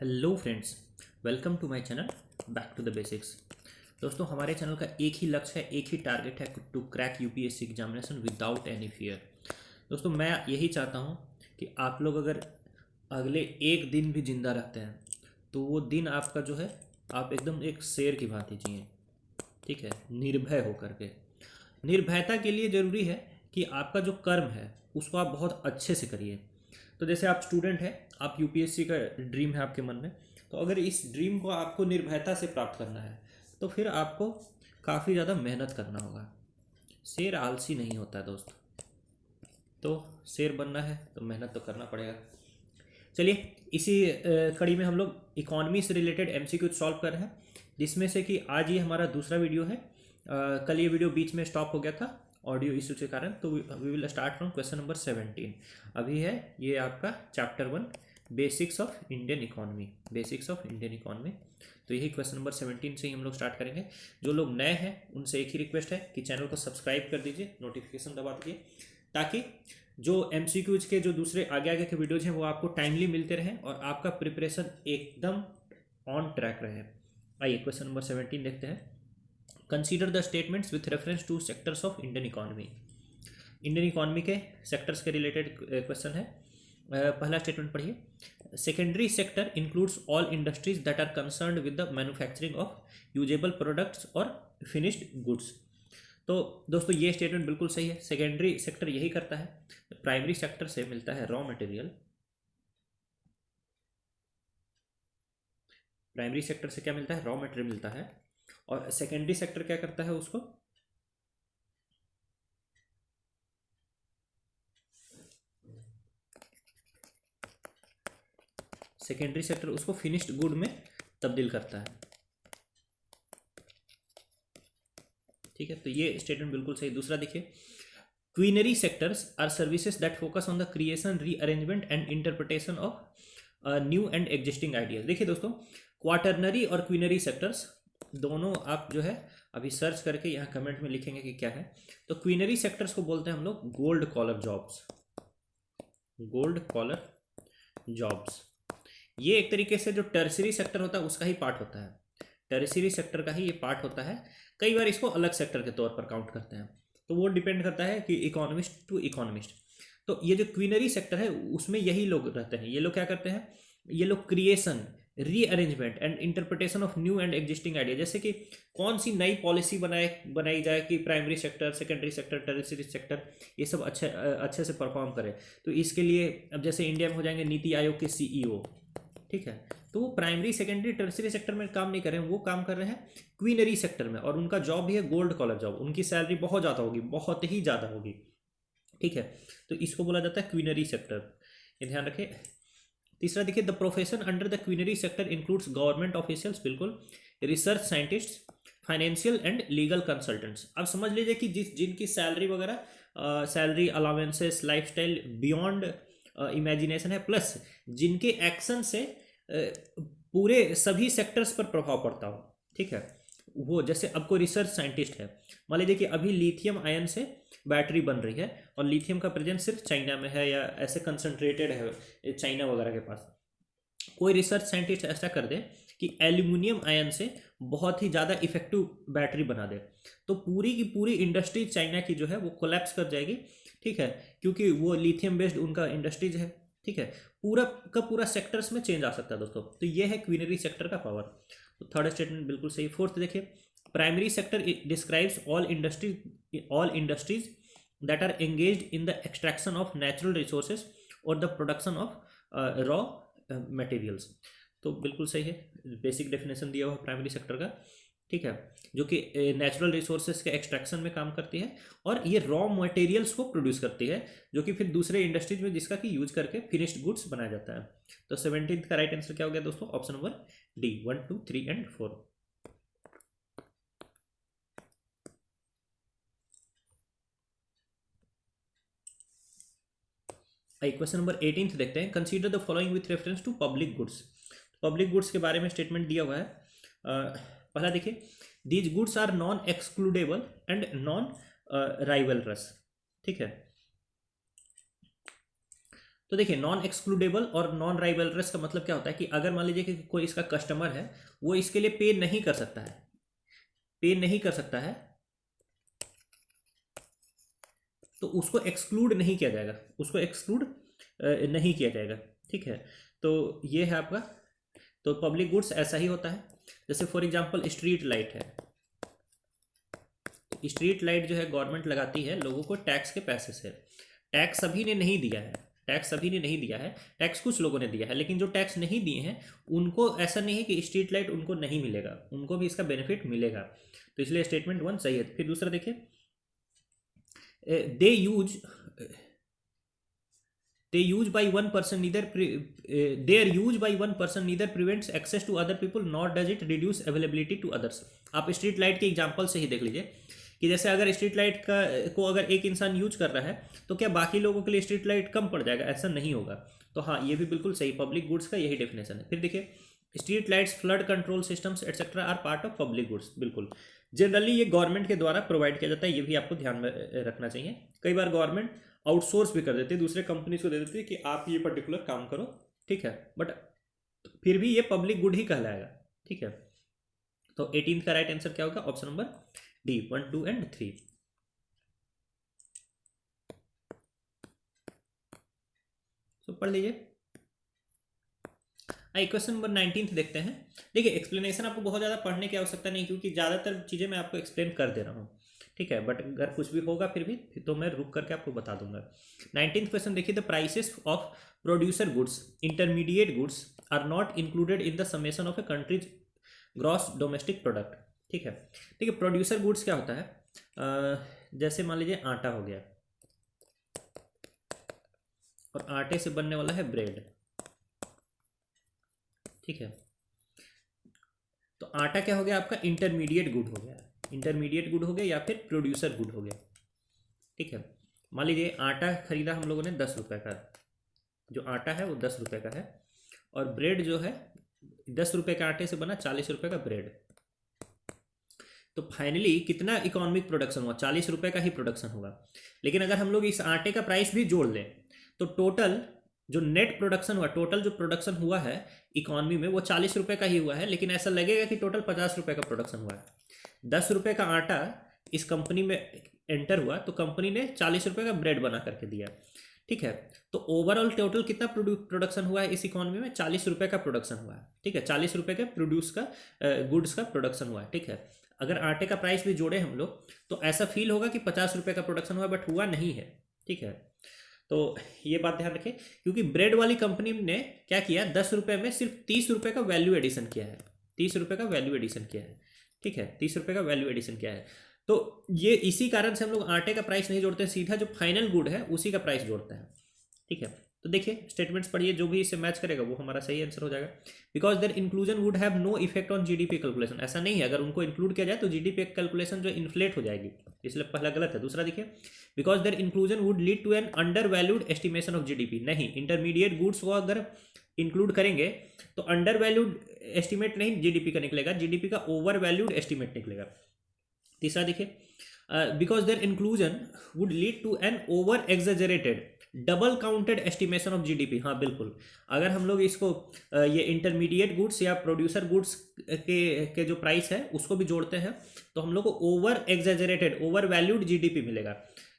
Hello friends, welcome to my channel back to the basics. दोस्तों, हमारे channel का एक ही लक्ष्य है, एक ही टारगेट है to crack UPSC examination without any fear. दोस्तों, मैं यही चाहता हूं कि आप लोग अगर अगले एक दिन भी जिंदा रहते हैं तो वो दिन आपका जो है, आप एकदम एक शेर की भांति जिए। ठीक है, निर्भय होकर के। निर्भयता के लिए ज़रूरी है कि आपका जो कर्म है उसको आप बहुत अच्छे से करिए। तो जैसे आप स्टूडेंट हैं, आप यूपीएससी का ड्रीम है आपके मन में, तो अगर इस ड्रीम को आपको निर्भयता से प्राप्त करना है तो फिर आपको काफ़ी ज़्यादा मेहनत करना होगा। शेर आलसी नहीं होता है दोस्त, तो शेर बनना है तो मेहनत तो करना पड़ेगा। चलिए, इसी कड़ी में हम लोग इकोनॉमी से रिलेटेड एमसीक्यू सॉल्व कर रहे हैं, जिसमें से कि आज ये हमारा दूसरा वीडियो है। कल ये वीडियो बीच में स्टॉप हो गया था ऑडियो इशू के कारण, तो we will start from question number 17। अभी है ये आपका chapter 1, basics of Indian economy. Basics of Indian economy, तो यही क्वेश्चन नंबर 17 से ही हम लोग स्टार्ट करेंगे। जो लोग नए हैं उनसे एक ही रिक्वेस्ट है कि चैनल को सब्सक्राइब कर दीजिए, नोटिफिकेशन दबा दीजिए, ताकि जो एमसीक्यूज के जो दूसरे आगे आगे के वीडियोज हैं वो आपको टाइमली मिलते रहें और आपका प्रिपरेशन एकदम ऑन ट्रैक रहे। आइए क्वेश्चन नंबर 17 देखते हैं। Consider the statements with reference to sectors of Indian economy. Indian economy के सेक्टर्स के रिलेटेड क्वेश्चन है। पहला स्टेटमेंट पढ़िए। Secondary sector includes all industries that are concerned with the manufacturing of usable products और finished goods. तो दोस्तों, ये statement बिल्कुल सही है। सेकेंडरी सेक्टर यही करता है। प्राइमरी सेक्टर से मिलता है रॉ मटेरियल। प्राइमरी सेक्टर से क्या मिलता है? रॉ मटेरियल मिलता है। और सेकेंडरी सेक्टर क्या करता है? उसको सेकेंडरी सेक्टर उसको फिनिश्ड गुड में तब्दील करता है। ठीक है, तो ये स्टेटमेंट बिल्कुल सही। दूसरा देखिए, quinary sectors are services that focus on the creation, rearrangement and interpretation of new and existing ideas. देखिए दोस्तों, क्वाटरनरी और क्वीनरी सेक्टर्स दोनों आप जो है अभी सर्च करके यहाँ कमेंट में लिखेंगे कि क्या है। तो क्वीनरी सेक्टर्स को बोलते हैं हम लोग gold collar jobs. Gold collar jobs ये एक तरीके से जो टर्सरी सेक्टर होता है उसका ही पार्ट होता है। टर्सरी सेक्टर का ही ये पार्ट होता है। कई बार इसको अलग सेक्टर के तौर पर काउंट करते हैं, तो वो डिपेंड करता है कि इकोनॉमिस्ट टू इकोनॉमिस्ट। तो ये जो क्वीनरी सेक्टर है उसमें यही लोग रहते हैं। ये लोग क्या करते हैं? ये लोग creation, rearrangement and interpretation of new and existing idea, जैसे कि कौन सी नई पॉलिसी बनाई जाए कि primary sector, secondary sector, tertiary sector ये सब अच्छे से परफॉर्म करे। तो इसके लिए अब जैसे इंडिया में हो जाएंगे नीति आयोग के सीईओ। ठीक है, तो वो प्राइमरी सेकेंडरी टर्सरी सेक्टर में काम नहीं कर रहे हैं, वो काम कर रहे हैं क्वीनरी सेक्टर में, और उनका जॉब भी है गोल्ड कॉलर जॉब। उनकी सैलरी बहुत ज़्यादा होगी, बहुत ही ज़्यादा होगी। ठीक है, तो इसको बोला जाता है क्वीनरी सेक्टर, ये ध्यान रखें। तीसरा देखिए, the profession under the quinary sector includes government officials, बिल्कुल, research scientist, financial and legal consultants. अब समझ लीजिए कि जिनकी सैलरी वगैरह, salary allowances, lifestyle beyond imagination है, प्लस जिनके एक्शन से पूरे सभी सेक्टर्स पर प्रभाव पड़ता हो। ठीक है, वो जैसे अब कोई रिसर्च साइंटिस्ट है, मान लीजिए कि अभी लिथियम आयन से बैटरी बन रही है और लिथियम का प्रेजेंस सिर्फ चाइना में है या ऐसे कंसंट्रेटेड है चाइना वगैरह के पास। कोई रिसर्च साइंटिस्ट ऐसा कर दे कि एल्यूमिनियम आयन से बहुत ही ज़्यादा इफेक्टिव बैटरी बना दे, तो पूरी की पूरी इंडस्ट्री चाइना की जो है वो कोलैप्स कर जाएगी। ठीक है, क्योंकि वो लिथियम बेस्ड उनका इंडस्ट्रीज है। ठीक है, पूरा का पूरा सेक्टर्स में चेंज आ सकता है दोस्तों। तो ये है क्वीनरी सेक्टर का पावर। तो थर्ड स्टेटमेंट बिल्कुल सही। फोर्थ देखिए, primary sector describes all industries that are engaged in the extraction of natural resources और the production of raw materials. तो बिल्कुल सही है, बेसिक डेफिनेशन दिया हुआ है प्राइमरी सेक्टर का। ठीक है, जो कि नेचुरल रिसोर्सेज के एक्सट्रैक्शन में काम करती है और ये रॉ मटेरियल्स को प्रोड्यूस करती है, जो कि फिर दूसरे इंडस्ट्रीज में जिसका कि यूज करके फिनिश्ड गुड्स बनाया जाता है। तो 17 का राइट आंसर क्या हो गया दोस्तों? Option number D, 1, 2, 3 and 4। Question number 18 देखते हैं। Consider the following with reference to public goods. Public goods के बारे में स्टेटमेंट दिया हुआ है। पहला देखिए, these goods are non excludable and non rivalrous. ठीक है, तो देखिए नॉन एक्सक्लूडेबल और नॉन राइवलरस का मतलब क्या होता है कि अगर मान लीजिए कि कोई इसका कस्टमर है, वो इसके लिए पे नहीं कर सकता है, पे नहीं कर सकता है, तो उसको एक्सक्लूड नहीं किया जाएगा, उसको एक्सक्लूड नहीं किया जाएगा। ठीक है, तो ये है आपका। तो पब्लिक गुड्स ऐसा ही होता है। जैसे फॉर एग्जांपल स्ट्रीट लाइट है, तो स्ट्रीट लाइट जो है गवर्नमेंट लगाती है लोगों को टैक्स के पैसे से। टैक्स सभी ने नहीं दिया है, टैक्स सभी ने नहीं दिया है, टैक्स कुछ लोगों ने दिया है, लेकिन जो टैक्स नहीं दिए हैं उनको ऐसा नहीं है कि स्ट्रीट लाइट उनको नहीं मिलेगा, उनको भी इसका बेनिफिट मिलेगा। तो इसलिए स्टेटमेंट 1 सही है। फिर दूसरा देखिए, दे use they use by one person neither their use by one person neither prevents access to other people nor does it reduce availability to others। आप स्ट्रीट लाइट के एग्जांपल से ही देख लीजिए कि जैसे अगर स्ट्रीट लाइट का को अगर एक इंसान यूज कर रहा है तो क्या बाकी लोगों के लिए स्ट्रीट लाइट कम पड़ जाएगा? ऐसा नहीं होगा। तो हाँ, ये भी बिल्कुल सही, पब्लिक गुड्स का यही डेफिनेशन है। फिर देखिए, street lights, flood control systems etcetera are part of public goods. बिल्कुल, जनरली ये गवर्नमेंट के द्वारा प्रोवाइड किया जाता है, ये भी आपको ध्यान में रखना चाहिए। कई बार गवर्नमेंट आउटसोर्स भी कर देते हैं, दूसरे कंपनीज को दे देते हैं कि आप ये पर्टिकुलर काम करो। ठीक है, बट फिर भी ये पब्लिक गुड ही कहलाएगा। ठीक है, तो 18th का राइट आंसर क्या होगा? Option number D, 1, 2 and 3। तो पढ़ लीजिए। आइए क्वेश्चन नंबर 19 देखते हैं। देखिए, एक्सप्लेनेशन आपको बहुत ज़्यादा पढ़ने की आवश्यकता नहीं, क्योंकि ज़्यादातर चीज़ें मैं आपको एक्सप्लेन कर दे रहा हूँ। ठीक है, बट अगर कुछ भी होगा फिर भी तो मैं रुक करके आपको बता दूंगा। 19th क्वेश्चन देखिए, the prices of producer goods, intermediate goods are not included in the summation of a country's gross domestic product. ठीक है, देखिए प्रोड्यूसर गुड्स क्या होता है? जैसे मान लीजिए आटा हो गया, और आटे से बनने वाला है ब्रेड। ठीक है, तो आटा क्या हो गया आपका? इंटरमीडिएट गुड हो गया, इंटरमीडिएट गुड हो गया या फिर प्रोड्यूसर गुड हो गया। ठीक है, मान लीजिए आटा खरीदा हम लोगों ने 10 रुपए का, जो आटा है वो 10 रुपए का है, और ब्रेड जो है 10 रुपए के आटे से बना 40 रुपए का ब्रेड। तो फाइनली कितना इकोनॉमिक प्रोडक्शन हुआ? 40 रुपए का ही प्रोडक्शन होगा। लेकिन अगर हम लोग इस आटे का प्राइस भी जोड़ लें तो टोटल जो नेट प्रोडक्शन हुआ, टोटल जो प्रोडक्शन हुआ है इकोनॉमी में, वो 40 रुपए का ही हुआ है, लेकिन ऐसा लगेगा कि टोटल 50 रुपए का प्रोडक्शन हुआ है। 10 रुपए का आटा इस कंपनी में एंटर हुआ तो कंपनी ने 40 रुपए का ब्रेड बना करके दिया। ठीक है, तो ओवरऑल टोटल कितना प्रोडक्शन हुआ है इस इकोनॉमी में? 40 रुपए का प्रोडक्शन हुआ है। ठीक है, 40 रुपए के प्रोड्यूस का गुड्स का प्रोडक्शन हुआ है। ठीक है, अगर आटे का प्राइस भी जोड़े हम लोग तो ऐसा फील होगा कि 50 रुपए का प्रोडक्शन हुआ, बट हुआ नहीं है। ठीक है, तो ये बात ध्यान रखें, क्योंकि ब्रेड वाली कंपनी ने क्या किया, 10 रुपए में सिर्फ 30 रुपए का वैल्यू एडिशन किया है, 30 रुपए का वैल्यू एडिशन किया है। ठीक है, 30 रुपए का वैल्यू एडिशन किया है। तो ये इसी कारण से हम लोग आटे का प्राइस नहीं जोड़ते, सीधा जो फाइनल गुड है उसी का प्राइस जोड़ते हैं। ठीक है, तो देखिए स्टेटमेंट्स पढ़िए, जो भी इससे मैच करेगा वो हमारा सही आंसर हो जाएगा। Because their inclusion would have no effect on GDP calculation. ऐसा नहीं है, अगर उनको इंक्लूड किया जाए तो जीडीपी कैलकुलेशन जो इन्फ्लेट हो जाएगी, इसलिए पहला गलत है। दूसरा देखिए, because their inclusion would lead to an under valued estimation of GDP. नहीं, इंटरमीडिएट गुड्स को अगर इंक्लूड करेंगे तो अंडर वैल्यूड एस्टिमेट नहीं जीडीपी का निकलेगा, जीडीपी का ओवर वैल्यूड एस्टिमेट निकलेगा। तीसरा देखिए, because their inclusion would lead to an over exaggerated double counted estimation of GDP. हाँ बिल्कुल, अगर हम लोग इसको ये इंटरमीडिएट गुड्स या प्रोड्यूसर गुड्स के जो प्राइस है उसको भी जोड़ते हैं तो हम लोग को over exaggerated, over valued GDP मिलेगा,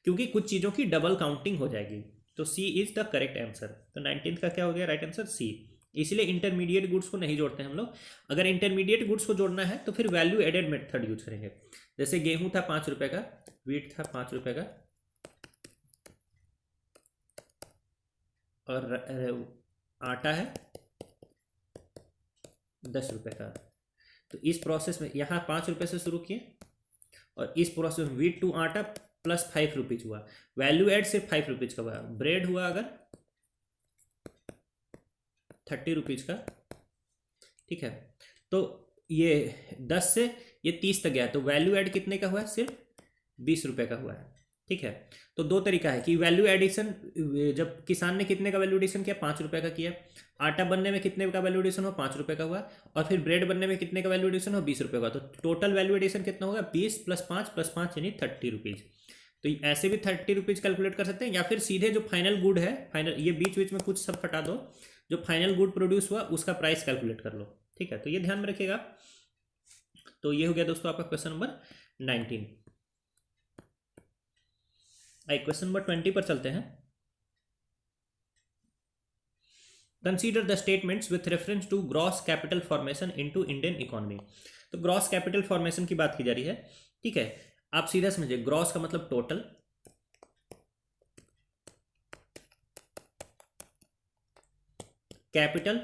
क्योंकि कुछ चीज़ों की डबल काउंटिंग हो जाएगी। तो सी इज द करेक्ट आंसर। तो 19th का क्या हो गया राइट आंसर? सी। इसलिए इंटरमीडिएट गुड्स को नहीं जोड़ते हम लोग। अगर इंटरमीडिएट गुड्स को जोड़ना है तो फिर वैल्यू एडेड मेथड यूज करेंगे। जैसे गेहूं था 5 रुपए का, वीट था 5 रुपए का, और आटा है 10 रुपए का। तो इस प्रोसेस में यहाँ 5 रुपए से शुरू किए, और इस प्रोसेस में वीट टू आटा प्लस 5 रुपीज हुआ, वैल्यू एड सिर्फ 5 रुपीज का हुआ। ब्रेड हुआ अगर 30 रुपीज का। ठीक है, तो ये 10 से ये 30 तक गया, तो वैल्यू एड कितने का हुआ है? सिर्फ 20 रुपए का हुआ है। ठीक है, तो दो तरीका है कि वैल्यू एडिशन, जब किसान ने कितने का वैल्यू एडिशन किया? 5 रुपए का किया। आटा बनने में कितने का वैल्यू एडिशन हुआ? 5 रुपए का हुआ। और फिर ब्रेड बनने में कितने का वैल्यू एडिशन हुआ? 20 रुपए का। तो टोटल वैल्यू एडिशन कितना होगा? 20 + 5 + 5 यानी 30 रुपीज। तो ऐसे भी 30 रुपीज़ कैलकुलेट कर सकते हैं, या फिर सीधे जो फाइनल गुड है, फाइनल, ये बीच बीच में कुछ सब हटा दो, जो फाइनल गुड प्रोड्यूस हुआ उसका प्राइस कैलकुलेट कर लो। ठीक है, तो ये ध्यान में रखिएगा। तो ये हो गया दोस्तों आपका क्वेश्चन नंबर 19। आइए क्वेश्चन नंबर 20 पर चलते हैं। Consider the statements with reference to gross capital formation into Indian economy. तो ग्रॉस कैपिटल फॉर्मेशन की बात की जा रही है। ठीक है, आप सीधा समझिए, ग्रॉस का मतलब टोटल, कैपिटल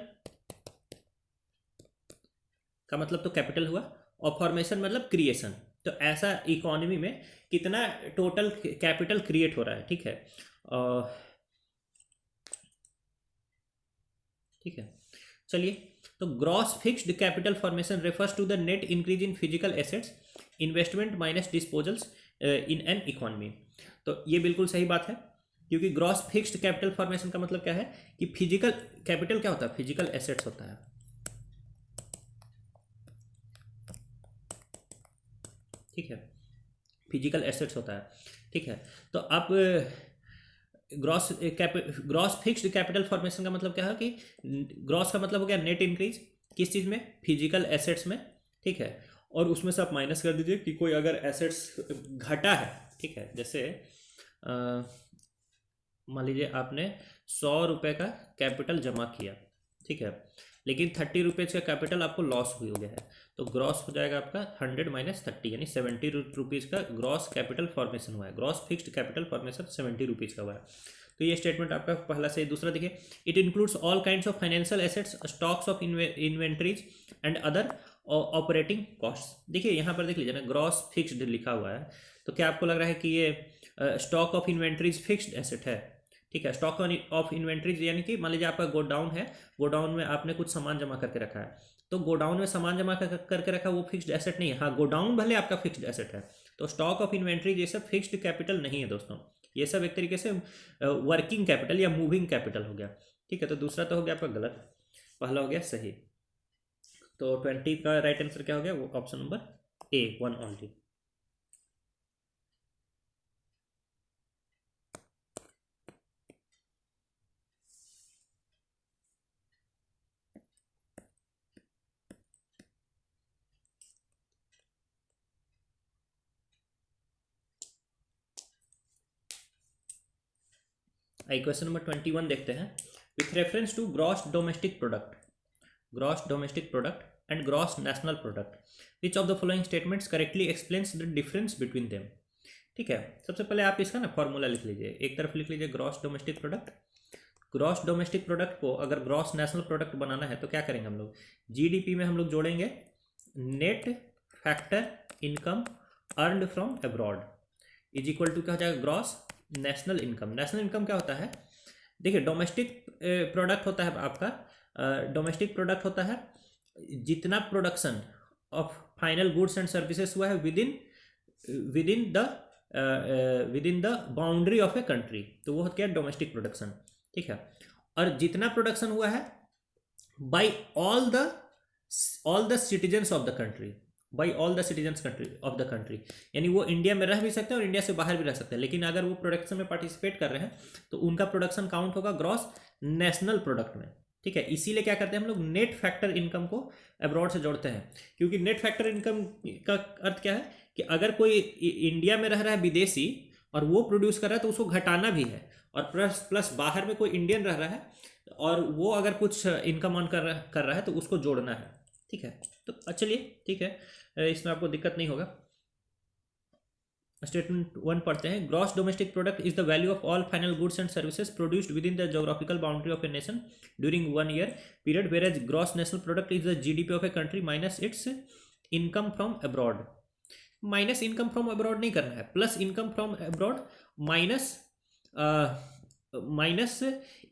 का मतलब तो कैपिटल हुआ, और फॉर्मेशन मतलब क्रिएशन। तो ऐसा इकोनॉमी में कितना टोटल कैपिटल क्रिएट हो रहा है। ठीक है, ठीक है, चलिए। तो gross fixed capital formation refers to the net increase in physical assets, investment minus disposals in an economy. तो ये बिल्कुल सही बात है, क्योंकि ग्रॉस फिक्स्ड कैपिटल फॉर्मेशन का मतलब क्या है कि फिजिकल कैपिटल क्या होता है, फिजिकल एसेट्स होता है। ठीक है, फिजिकल एसेट्स होता है। ठीक है, तो आप ग्रॉस फिक्स्ड कैपिटल फॉर्मेशन का मतलब क्या है कि ग्रॉस का मतलब हो गया नेट इंक्रीज, किस चीज़ में, फिजिकल एसेट्स में। ठीक है, और उसमें से आप माइनस कर दीजिए कि कोई अगर एसेट्स घटा है। ठीक है, जैसे मान लीजिए आपने 100 रुपये का कैपिटल जमा किया। ठीक है, लेकिन 30 रुपीज़ का कैपिटल आपको लॉस हुई हो गया है, तो ग्रॉस हो जाएगा आपका 100 माइनस 30, यानी 70 रुपीज़ का ग्रॉस कैपिटल फॉर्मेशन हुआ है। Gross fixed capital formation 70 rupees का हुआ है। तो ये स्टेटमेंट आपका पहला से। दूसरा देखिए, it includes all kinds of financial assets, stocks of inventories and other operating cost. देखिए यहाँ पर देख लीजिए ना, ग्रॉस फिक्स्ड लिखा हुआ है, तो क्या आपको लग रहा है कि ये stock of inventories fixed asset है। ठीक है, स्टॉक ऑफ इन्वेंट्रीज यानी कि मान लीजिए आपका गोडाउन है, गोडाउन में आपने कुछ सामान जमा करके रखा है, तो गोडाउन में सामान जमा करके रखा, वो फिक्स्ड एसेट नहीं है। हाँ, गोडाउन भले आपका फिक्स्ड एसेट है। तो स्टॉक ऑफ इन्वेंट्रीज ये सब फिक्स्ड कैपिटल नहीं है दोस्तों, ये सब एक तरीके से वर्किंग कैपिटल या मूविंग कैपिटल हो गया। ठीक है, तो दूसरा तो हो गया आपका गलत, पहला हो गया सही। तो 20 का राइट आंसर क्या हो गया, वो ऑप्शन नंबर ए, 1 ओनली। आई क्वेश्चन नंबर 21 देखते हैं। With reference to gross domestic product, gross domestic product and gross national product, which of the following statements correctly explains the difference between them. ठीक है, सबसे पहले आप इसका ना फॉर्मूला लिख लीजिए, एक तरफ लिख लीजिए gross domestic product. Gross domestic product को अगर ग्रॉस नेशनल प्रोडक्ट बनाना है तो क्या करेंगे हम लोग, जीडीपी में हम लोग जोड़ेंगे net factor income earned from abroad is equal to क्या हो जाएगा, gross national income. National income क्या होता है, देखिए डोमेस्टिक प्रोडक्ट होता है आपका, डोमेस्टिक प्रोडक्ट होता है जितना production of final goods and services हुआ है within the boundary of a country, तो वो क्या है, डोमेस्टिक प्रोडक्शन। ठीक है, और जितना प्रोडक्शन हुआ है by all the citizens of the country, by all the citizens country of the country, यानी वो इंडिया में रह भी सकते हैं और इंडिया से बाहर भी रह सकते हैं, लेकिन अगर वो प्रोडक्शन में पार्टिसिपेट कर रहे हैं तो उनका प्रोडक्शन काउंट होगा ग्रॉस नेशनल प्रोडक्ट में। ठीक है, इसीलिए क्या करते हैं हम लोग, नेट फैक्टर इनकम को अब्रॉड से जोड़ते हैं, क्योंकि नेट फैक्टर इनकम का अर्थ क्या है कि अगर कोई इंडिया में रह रहा है विदेशी और वो प्रोड्यूस कर रहा है तो उसको घटाना भी है, और प्लस बाहर में कोई इंडियन रह रहा है और वो अगर कुछ इनकम अर्न कर रहा है तो उसको जोड़ना है। ठीक है, तो चलिए ठीक है, इसमें आपको दिक्कत नहीं होगा। स्टेटमेंट 1 पढ़ते हैं। Gross domestic product is the value of all final goods and services produced with in the geographical boundary of a nation during 1 year period, whereas gross national product is the GDP of a country minus its income from abroad. Minus income from abroad नहीं करना है, plus income from abroad minus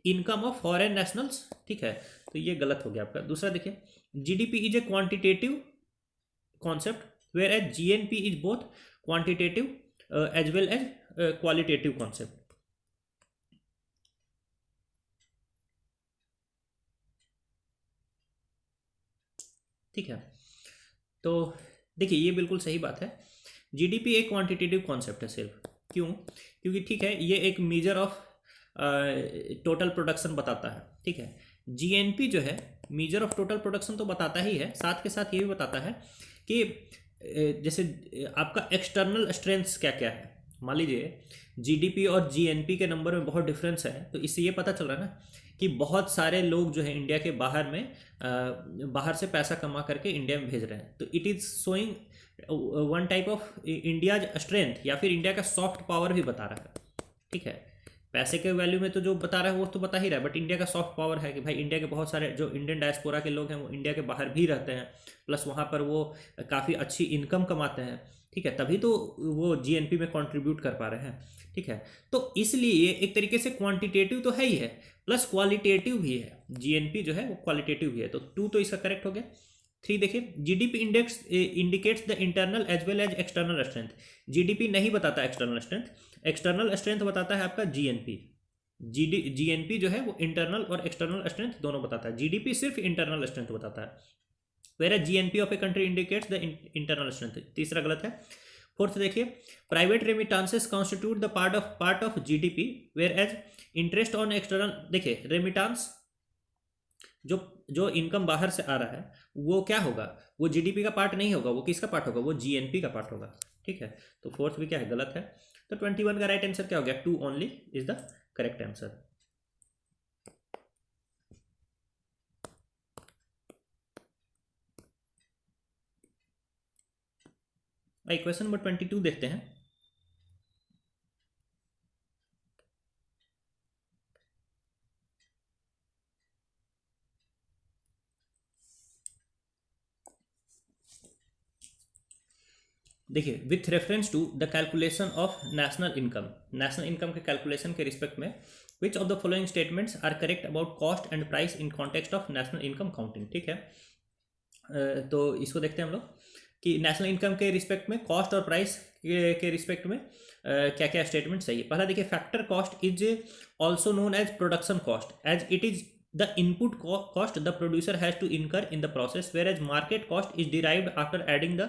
income of foreign nationals. ठीक है, तो ये गलत हो गया आपका। दूसरा देखिए, GDP is a quantitative concept whereas GNP is both quantitative as well as qualitative concept. ठीक है, तो देखिए ये बिल्कुल सही बात है, जीडीपी एक क्वांटिटेटिव कॉन्सेप्ट है सिर्फ, क्यों? क्योंकि ठीक है, ये एक मेजर ऑफ टोटल प्रोडक्शन बताता है, ठीक है। जीएनपी जो है मेजर ऑफ टोटल प्रोडक्शन तो बताता ही है, साथ के साथ ये भी बताता है कि जैसे आपका एक्सटर्नल स्ट्रेंथ्स क्या क्या है। मान लीजिए जीडीपी और जीएनपी के नंबर में बहुत डिफरेंस है, तो इससे ये पता चल रहा है ना कि बहुत सारे लोग जो है इंडिया के बाहर में बाहर से पैसा कमा करके इंडिया में भेज रहे हैं। तो it is showing one type of India strength, या फिर इंडिया का सॉफ्ट पावर भी बता रहा है, ठीक है। पैसे के वैल्यू में तो जो बता रहा है वो तो बता ही रहा है, बट इंडिया का सॉफ्ट पावर है कि भाई इंडिया के बहुत सारे जो इंडियन डायस्पोरा के लोग हैं वो इंडिया के बाहर भी रहते हैं, प्लस वहाँ पर वो काफ़ी अच्छी इनकम कमाते हैं, ठीक है। तभी तो वो जीएनपी में कंट्रीब्यूट कर पा रहे हैं, ठीक है। तो इसलिए एक तरीके से क्वांटिटेटिव तो है ही है, प्लस क्वालिटेटिव भी है। जीएनपी जो है वो क्वालिटेटिव भी है, तो 2 तो इसका करेक्ट हो गया। 3 देखिए, GDP index indicates the internal as well as external strength. GDP नहीं बताता एक्सटर्नल स्ट्रेंथ, एक्सटर्नल स्ट्रेंथ बताता है आपका जीएनपी। जीएनपी जो है वो इंटरनल और एक्सटर्नल स्ट्रेंथ दोनों बताता है, जीडीपी सिर्फ इंटरनल स्ट्रेंथ बताता है। Where GNP of a country indicates the internal strength. तीसरा गलत है। 4th देखिए, private remittances constitute the part of GDP whereas interest on external. देखिए रेमिटांस जो जो इनकम बाहर से आ रहा है वो क्या होगा, वो जीडीपी का पार्ट नहीं होगा, वो किसका पार्ट होगा, वो जीएनपी का पार्ट होगा, ठीक है। तो 4th भी क्या है, गलत है। तो 21 का राइट आंसर क्या हो गया, 2 only is the correct answer. भाई क्वेश्चन नंबर 22 देखते हैं। देखिए, with reference to the calculation of national income के कैलकुलेशन के रिस्पेक्ट में which of the following statements are correct about cost and price in context of national income counting, ठीक है। तो इसको देखते हैं हम लोग कि नेशनल इनकम के रिस्पेक्ट में कॉस्ट और प्राइस के रिस्पेक्ट में क्या क्या स्टेटमेंट सही है। पहला देखिए, factor cost is also known as production cost as it is the input cost the producer has to incur in the process, whereas market cost is derived after adding the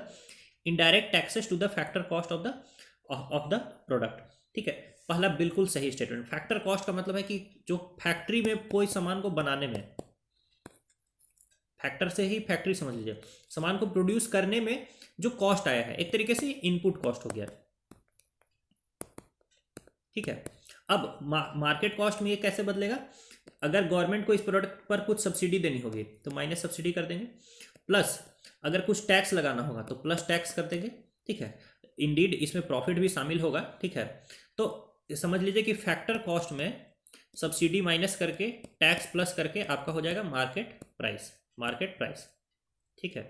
indirect taxes to the factor cost of the product, ठीक है। पहला बिल्कुल सही statement. Factor cost का मतलब है कि जो फैक्ट्री में कोई सामान को बनाने में, फैक्टर से ही फैक्ट्री समझ लीजिए, सामान को प्रोड्यूस करने में जो कॉस्ट आया है एक तरीके से इनपुट कॉस्ट हो गया, ठीक है। अब मार्केट कॉस्ट में ये कैसे बदलेगा, अगर गवर्नमेंट को इस प्रोडक्ट पर कुछ सब्सिडी देनी होगी तो माइनस सब्सिडी कर देंगे, प्लस अगर कुछ टैक्स लगाना होगा तो प्लस टैक्स कर देंगे, ठीक है। इंडीड इसमें प्रॉफिट भी शामिल होगा, ठीक है। तो समझ लीजिए कि फैक्टर कॉस्ट में सब्सिडी माइनस करके टैक्स प्लस करके आपका हो जाएगा मार्केट प्राइस, ठीक है।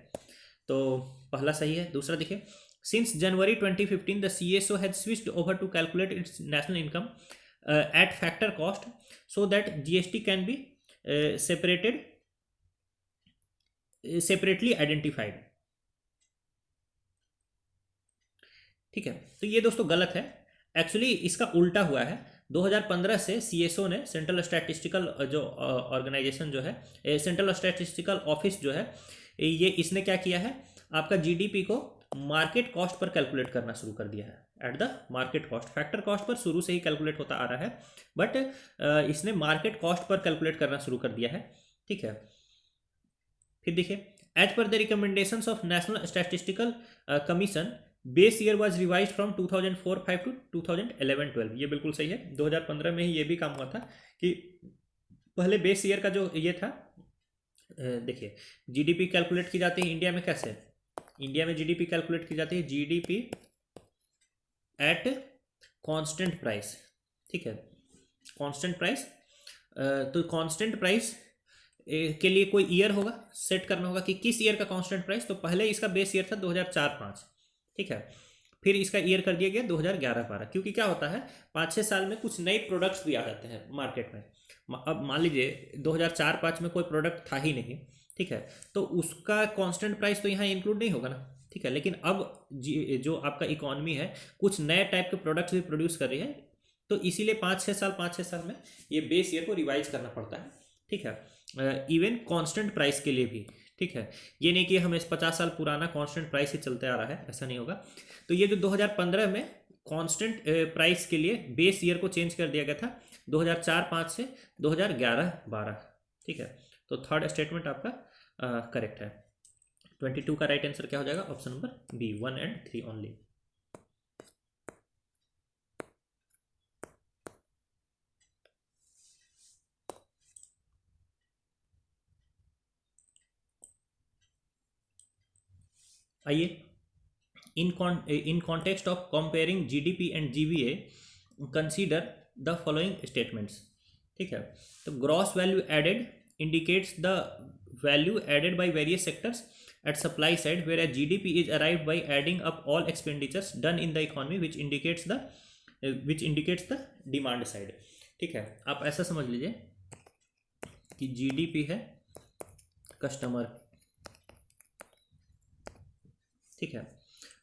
तो पहला सही है। दूसरा देखिए, since January 2015 the CSO has switched over to calculate its national income at factor cost so that GST can be separately identified, ठीक है। तो ये दोस्तों गलत है, एक्चुअली इसका उल्टा हुआ है। 2015 से सीएसओ ने, सेंट्रल स्टैटिस्टिकल जो ऑर्गेनाइजेशन जो है, सेंट्रल स्टैटिस्टिकल ऑफिस जो है, ये इसने क्या किया है, आपका जीडीपी को मार्केट कॉस्ट पर कैलकुलेट करना शुरू कर दिया है, at the market cost. Factor cost per शुरू से ही कैलकुलेट होता आ रहा है, बट इसने मार्केट कॉस्ट पर कैलकुलेट करना शुरू कर दिया है, ठीक है। फिर देखिए, as per the recommendations of national statistical commission base year was revised from 2004-5 to 2011-12। ये बिल्कुल सही है। 2015 में ही ये भी काम हुआ था कि पहले बेस ईयर का जो ये था, देखिए जीडीपी कैलकुलेट की जाती है इंडिया में कैसे, इंडिया में जीडीपी कैलकुलेट की जाती है जीडीपी एट कांस्टेंट प्राइस, ठीक है, कांस्टेंट प्राइस। तो कांस्टेंट प्राइस के लिए कोई ईयर होगा, सेट करना होगा कि किस ईयर का कांस्टेंट प्राइस। तो पहले इसका बेस ईयर था 2004-5, ठीक है। फिर इसका ईयर कर दिया गया 2011-12, क्योंकि क्या होता है 5-6 साल में कुछ नए प्रोडक्ट्स भी आ जाते हैं मार्केट में। अब मान लीजिए 2004-5 में कोई प्रोडक्ट था ही नहीं, ठीक है, तो उसका कांस्टेंट प्राइस तो यहाँ इंक्लूड नहीं होगा ना, ठीक है। लेकिन अब जो आपका इकोनॉमी है कुछ नए टाइप के प्रोडक्ट्स भी प्रोड्यूस कर रही है, तो इसीलिए 5-6 साल में ये बेस ईयर को रिवाइज करना पड़ता है, ठीक है। इवन कांस्टेंट प्राइस के लिए भी, ठीक है। ये नहीं कि हमें 50 साल पुराना कांस्टेंट प्राइस ही चलते आ रहा है, ऐसा नहीं होगा। तो ये जो 2015 में कांस्टेंट प्राइस के लिए बेस ईयर को चेंज कर दिया गया था 2004-05 से 2011-12। ठीक है, तो थर्ड स्टेटमेंट आपका करेक्ट है। 22 का राइट आंसर क्या हो जाएगा? ऑप्शन नंबर बी, 1 and 3 ओनली। आइए, in context of comparing GDP and GVA, consider the following statements। ठीक है, तो gross value added indicates the value added by various sectors at supply side, whereas GDP is arrived by adding up all expenditures done in the economy, which indicates the demand side। ठीक है, आप ऐसा समझ लीजिए कि GDP है customer, ठीक है,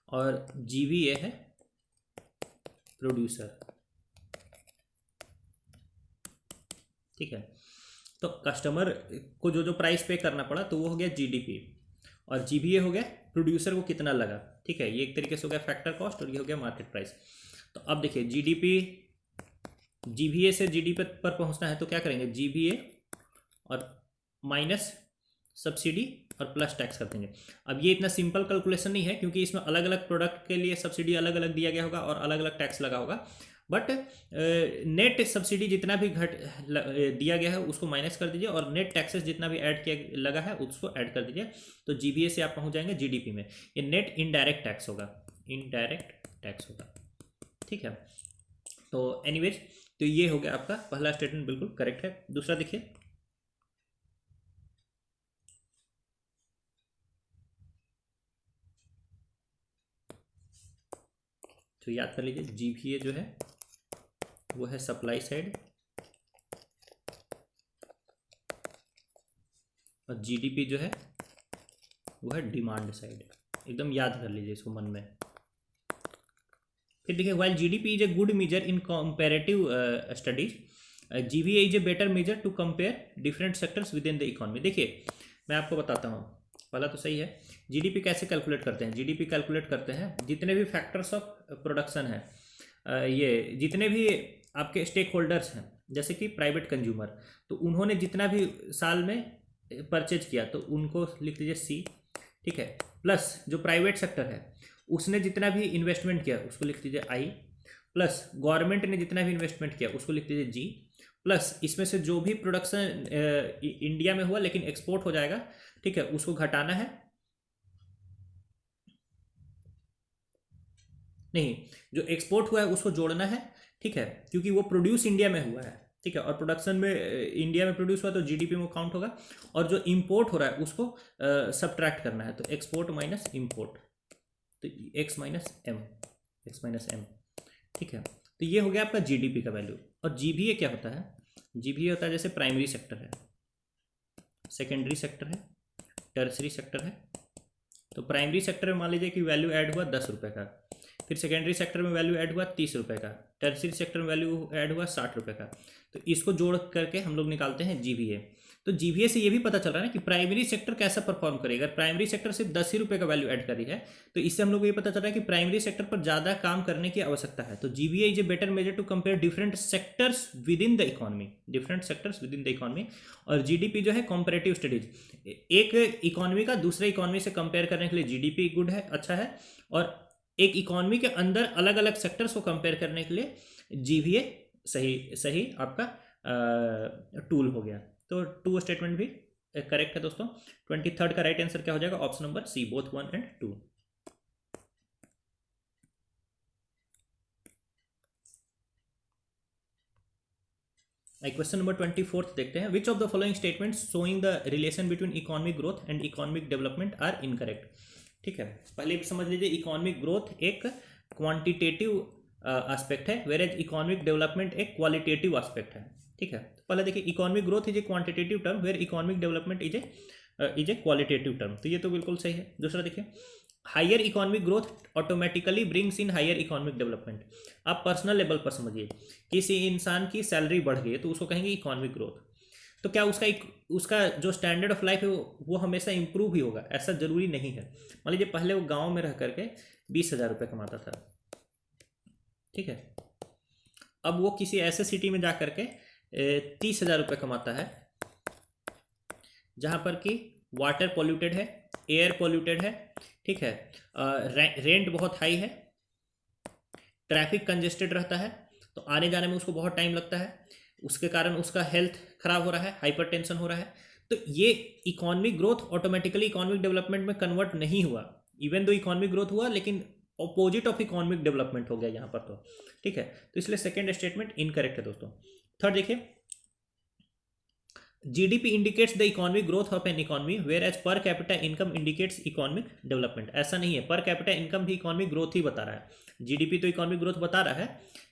और GVA है प्रोड्यूसर। ठीक है, तो कस्टमर को जो जो प्राइस पे करना पड़ा तो वो हो गया GDP, और GVA हो गया प्रोड्यूसर को कितना लगा। ठीक है, ये एक तरीके से हो गया फैक्टर कॉस्ट, और ये हो गया मार्केट प्राइस। तो अब देखिए GDP, GVA से GDP पर पहुंचना है तो क्या करेंगे? GVA और माइनस सब्सिडी और प्लस टैक्स कर देंगे। अब ये इतना सिंपल कैलकुलेशन नहीं है, क्योंकि इसमें अलग अलग प्रोडक्ट के लिए सब्सिडी अलग अलग दिया गया होगा और अलग अलग टैक्स लगा होगा, बट नेट सब्सिडी जितना भी दिया गया है उसको माइनस कर दीजिए, और नेट टैक्सेस जितना भी ऐड किया लगा है उसको ऐड कर दीजिए, तो GVA से आप पहुंच जाएंगे GDP में। ये नेट इनडायरेक्ट टैक्स होगा, इनडायरेक्ट टैक्स होगा। ठीक है, तो एनीवेज, तो ये हो गया आपका पहला स्टेटमेंट, बिल्कुल करेक्ट है। दूसरा देखिए, तो याद कर लीजिए GVA जो है वो है सप्लाई साइड, और GDP जो है वो है डिमांड साइड। एकदम याद कर लीजिए इसको मन में। फिर देखिए, while GDP is a good measure in comparative studies, GVA is a better measure to compare different sectors within the economy। देखिए मैं आपको बताता हूँ, पहला तो सही है। GDP कैसे कैलकुलेट करते हैं? GDP कैलकुलेट करते हैं जितने भी फैक्टर्स ऑफ प्रोडक्शन है, ये जितने भी आपके स्टेक होल्डर्स हैं, जैसे कि प्राइवेट कंज्यूमर, तो उन्होंने जितना भी साल में परचेज किया तो उनको लिख लीजिए C। ठीक है, प्लस जो प्राइवेट सेक्टर है उसने जितना भी इन्वेस्टमेंट किया उसको लिख लीजिए I, प्लस गवर्नमेंट ने जितना भी इन्वेस्टमेंट किया उसको लिख लीजिए G, प्लस इसमें से जो भी प्रोडक्शन इंडिया में हुआ लेकिन एक्सपोर्ट हो जाएगा, ठीक है, उसको घटाना है, नहीं, जो एक्सपोर्ट हुआ है उसको जोड़ना है। ठीक है, क्योंकि वो प्रोड्यूस इंडिया में हुआ है। ठीक है, और प्रोडक्शन में इंडिया में प्रोड्यूस हुआ तो GDP में काउंट होगा, और जो इंपोर्ट हो रहा है उसको सब्ट्रैक्ट करना है, तो एक्सपोर्ट माइनस इंपोर्ट, तो x माइनस एम। ठीक है, तो ये हो गया आपका GDP का वैल्यू। और GVA क्या होता है? GVA होता है जैसे प्राइमरी सेक्टर है, सेकेंडरी सेक्टर है, टर्सरी सेक्टर है। तो प्राइमरी सेक्टर में मान लीजिए कि वैल्यू ऐड हुआ 10 रुपये का, फिर सेकेंडरी सेक्टर में वैल्यू ऐड हुआ 30 रुपये का, टर्सरी सेक्टर में वैल्यू ऐड हुआ 60 रुपये का। तो इसको जोड़ करके हम लोग निकालते हैं GVA। तो GVA से ये भी पता चल रहा है ना कि प्राइमरी सेक्टर कैसा परफॉर्म करेगा। अगर प्राइमरी सेक्टर सिर्फ 10 ही रुपये का वैल्यू ऐड करी है तो इससे हम लोग को ये पता चल रहा है कि प्राइमरी सेक्टर पर ज़्यादा काम करने की आवश्यकता है। तो GVA is a better measure to compare different sectors with in the economy, different sectors with in the economy. और GDP जो है कॉम्परेटिव स्टडीज, एक इकोनॉमी का दूसरे इकोनॉमी से कंपेयर करने के लिए GDP गुड है, अच्छा है, और एक इकोनॉमी के अंदर अलग अलग सेक्टर्स को कंपेयर करने के लिए GVA सही आपका टूल हो गया। तो 2 स्टेटमेंट भी करेक्ट है दोस्तों। 23rd का राइट आंसर क्या हो जाएगा? Option number C, both 1 and 2। Question number 24 देखते हैं। विच of the following statements showing the relation between economic growth and economic development are incorrect. ठीक है, पहले समझ लीजिए इकोनॉमिक ग्रोथ एक क्वांटिटेटिव एस्पेक्ट है, वेयर एज इकोनॉमिक डेवलपमेंट एक क्वालिटेटिव एस्पेक्ट है। ठीक है, तो पहले देखिए economic growth is a quantitative term, where economic development is a qualitative term, तो ये तो बिल्कुल सही है। दूसरा देखिए, higher economic growth automatically brings in higher economic development. आप पर्सनल लेवल पर समझिए, किसी इंसान की सैलरी बढ़ गई तो उसको कहेंगे इकोनॉमिक ग्रोथ। तो क्या उसका जो स्टैंडर्ड ऑफ लाइफ है वो हमेशा इंप्रूव ही होगा? ऐसा जरूरी नहीं है। मान लीजिए पहले वो गांव में रह करके 20,000 रुपये कमाता था, ठीक है। अब वो किसी ऐसे सिटी में जा करके 30,000 रुपये कमाता है जहाँ पर कि वाटर पॉल्यूटेड है, एयर पॉल्यूटेड है, ठीक है, रेंट बहुत हाई है, ट्रैफिक कंजेस्टेड रहता है, तो आने जाने में उसको बहुत टाइम लगता है, उसके कारण उसका हेल्थ खराब हो रहा है, हाइपर टेंशन हो रहा है। तो ये economic growth automatically economic development में कन्वर्ट नहीं हुआ, इवन दो इकोनॉमिक ग्रोथ हुआ लेकिन ऑपोजिट ऑफ इकोनॉमिक डेवलपमेंट हो गया यहाँ पर। तो ठीक है, तो इसलिए सेकेंड स्टेटमेंट इनकरेक्ट है दोस्तों। थर्ड देखिए, GDP indicates the economic growth of an economy, whereas per capita income indicates economic development। ऐसा नहीं है, पर कैपिटा इनकम भी इकोनॉमिक ग्रोथ ही बता रहा है। जीडीपी तो इकोनॉमिक ग्रोथ बता रहा है,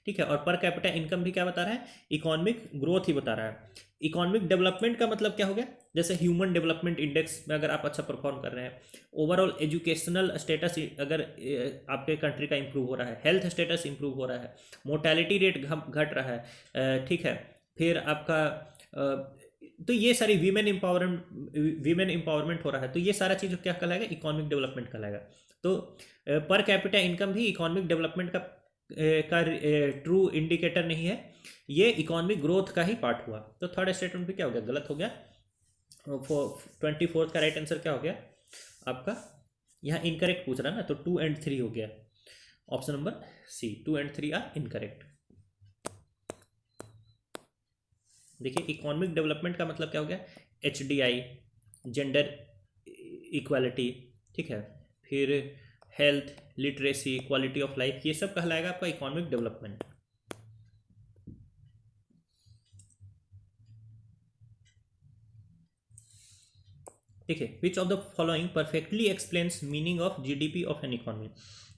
ठीक है, और पर कैपिटा इनकम भी क्या बता रहा है, इकोनॉमिक ग्रोथ ही बता रहा है। इकोनॉमिक डेवलपमेंट का मतलब क्या हो गया, जैसे ह्यूमन डेवलपमेंट इंडेक्स में अगर आप अच्छा परफॉर्म कर रहे हैं, ओवरऑल एजुकेशनल स्टेटस अगर आपके कंट्री का इंप्रूव हो रहा है, हेल्थ स्टेटस इंप्रूव हो रहा है, मोर्टेलिटी रेट घट रहा है, ठीक है, फिर आपका तो ये सारी वीमेन एम्पावरमेंट हो रहा है, तो ये सारा चीज़ क्या कहलाएगा, इकोनॉमिक डेवलपमेंट कहलाएगा। तो पर कैपिटा इनकम भी इकोनॉमिक डेवलपमेंट का ट्रू इंडिकेटर नहीं है, ये इकोनॉमिक ग्रोथ का ही पार्ट हुआ। तो थर्ड स्टेटमेंट भी क्या हो गया, गलत हो गया। 24 का राइट आंसर क्या हो गया आपका, यहाँ इनकरेक्ट पूछ रहा है ना, तो 2 और 3 हो गया, ऑप्शन नंबर सी, 2 और 3 आर इनकरेक्ट। देखिए इकोनॉमिक डेवलपमेंट का मतलब क्या हो गया, HDI, जेंडर इक्वालिटी, ठीक है, फिर health, literacy, quality of life, ये सब कहलाएगा आपका इकोनॉमिक डेवलपमेंट। ठीक है, विच of the following perfectly explains meaning of GDP of N economy.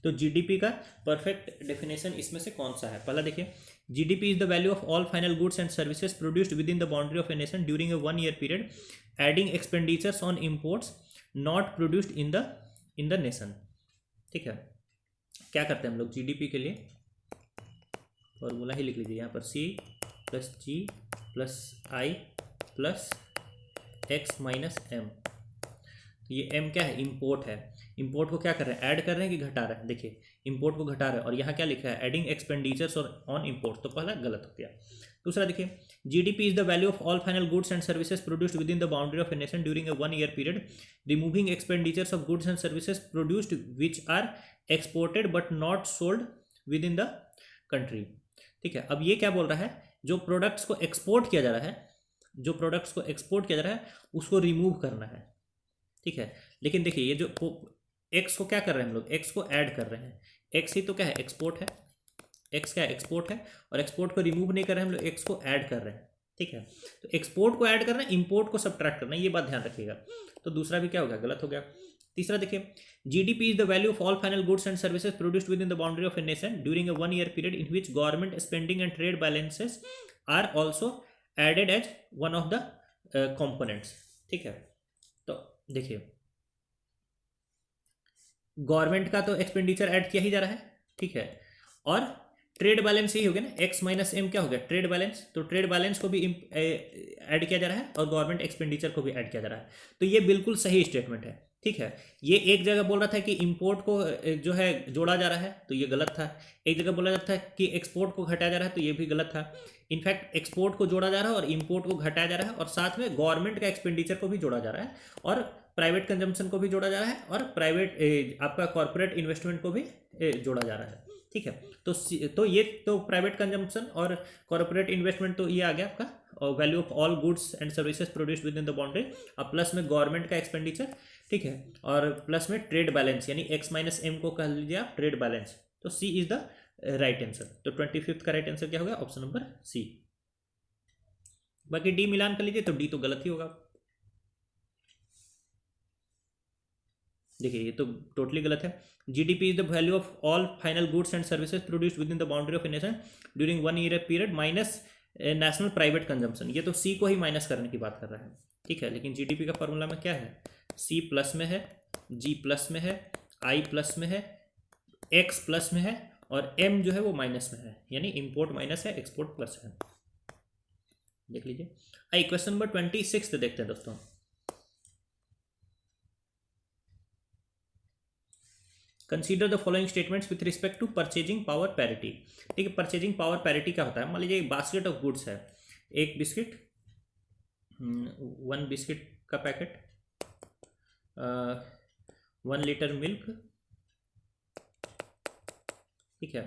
तो GDP का परफेक्ट डेफिनेशन इसमें से कौन सा है, पहला देखिए, GDP is the value of all final goods and services produced within the boundary of a nation during a 1 year period, adding expenditures on imports not produced in the nation। ठीक है, क्या करते हैं हम लोग GDP के लिए, formula ही लिख लीजिए यहाँ पर, C + G + I + X - M। तो ये M क्या है, इम्पोर्ट है। इम्पोर्ट को क्या कर रहे हैं, ऐड कर रहे हैं कि घटा रहे हैं, देखिए इम्पोर्ट को घटा रहे हैं, और यहाँ क्या लिखा है, एडिंग एक्सपेंडिचर्स ऑन इम्पोर्ट, तो पहला गलत हो गया। दूसरा देखिए, GDP is the value of all final goods and services produced with in the boundary of a nation during a 1 year period, removing expenditures of goods and services produced which are exported but not sold with in the country. ठीक है, अब ये क्या बोल रहा है, जो products को एक्सपोर्ट किया जा रहा है, जो प्रोडक्ट्स को एक्सपोर्ट किया जा रहा है उसको रिमूव करना है। ठीक है, लेकिन देखिए ये जो एक्स को क्या कर रहे हैं हम लोग, एक्स को ऐड कर रहे हैं, एक्स ही तो क्या है, एक्सपोर्ट है, एक्स क्या है, एक्सपोर्ट है, और एक्सपोर्ट को रिमूव नहीं कर रहे हैं हम लोग, एक्स को ऐड कर रहे हैं। ठीक है, तो एक्सपोर्ट को ऐड करना है, इंपोर्ट को सब्ट्रैक्ट करना है, ये बात ध्यान रखिएगा। तो दूसरा भी क्या हो गया, गलत हो गया। तीसरा देखिए, GDP is the value of all final goods and services produced with in the boundary of a nation during a 1 year period in which government spending and trade balances are also added as one of the components. ठीक है, तो देखिए government का तो expenditure add किया ही जा रहा है, ठीक है, और ट्रेड बैलेंस यही हो गया ना, X - M क्या हो गया, ट्रेड बैलेंस, तो ट्रेड बैलेंस को भी ऐड किया जा रहा है और गवर्नमेंट एक्सपेंडिचर को भी ऐड किया जा रहा है। तो ये बिल्कुल सही स्टेटमेंट है। ठीक है, ये एक जगह बोल रहा था कि इंपोर्ट को जो है जोड़ा जा रहा है, तो ये गलत था। एक जगह बोला जाता है कि एक्सपोर्ट को घटाया जा रहा है, तो ये भी गलत था। इनफैक्ट एक्सपोर्ट को जोड़ा जा रहा है और इंपोर्ट को घटाया जा रहा है, और साथ में गवर्नमेंट का एक्सपेंडिचर को भी जोड़ा जा रहा है, और प्राइवेट कंजम्पशन को भी जोड़ा जा रहा है, और प्राइवेट आपका कॉर्पोरेट इन्वेस्टमेंट को भी जोड़ा जा रहा है। ठीक है, तो ये तो प्राइवेट कंजम्पशन और कॉर्पोरेट इन्वेस्टमेंट, तो ये आ गया आपका value of all goods and services produced with in the boundary, और प्लस में गवर्नमेंट का एक्सपेंडिचर, ठीक है, और प्लस में ट्रेड बैलेंस, यानी X - M को कह लीजिए आप ट्रेड बैलेंस। तो C is the right answer. तो 25th का राइट आंसर क्या होगा, ऑप्शन नंबर C। बाकी D मिलान कर लीजिए, तो D तो गलत ही होगा। देखिए ये तो टोटली गलत है। GDP is the value of all final goods and services produced with in the boundary of a nation during 1 year period minus national private consumption. ये तो C को ही माइनस करने की बात कर रहा है। ठीक है, लेकिन GDP का फॉर्मूला में क्या है, C प्लस में है, G प्लस में है, I प्लस में है, X प्लस में है, और M जो है वो माइनस में है, यानी इंपोर्ट माइनस है, एक्सपोर्ट प्लस है। देख लीजिए। आइए क्वेश्चन नंबर 26 देखते हैं दोस्तों। Consider the following statements with respect to purchasing power parity. ठीक है, परचेजिंग पावर पैरिटी क्या होता है? मान लीजिए एक बास्केट ऑफ गुड्स है, एक बिस्किट, 1 बिस्किट का पैकेट, 1 लीटर मिल्क, ठीक है,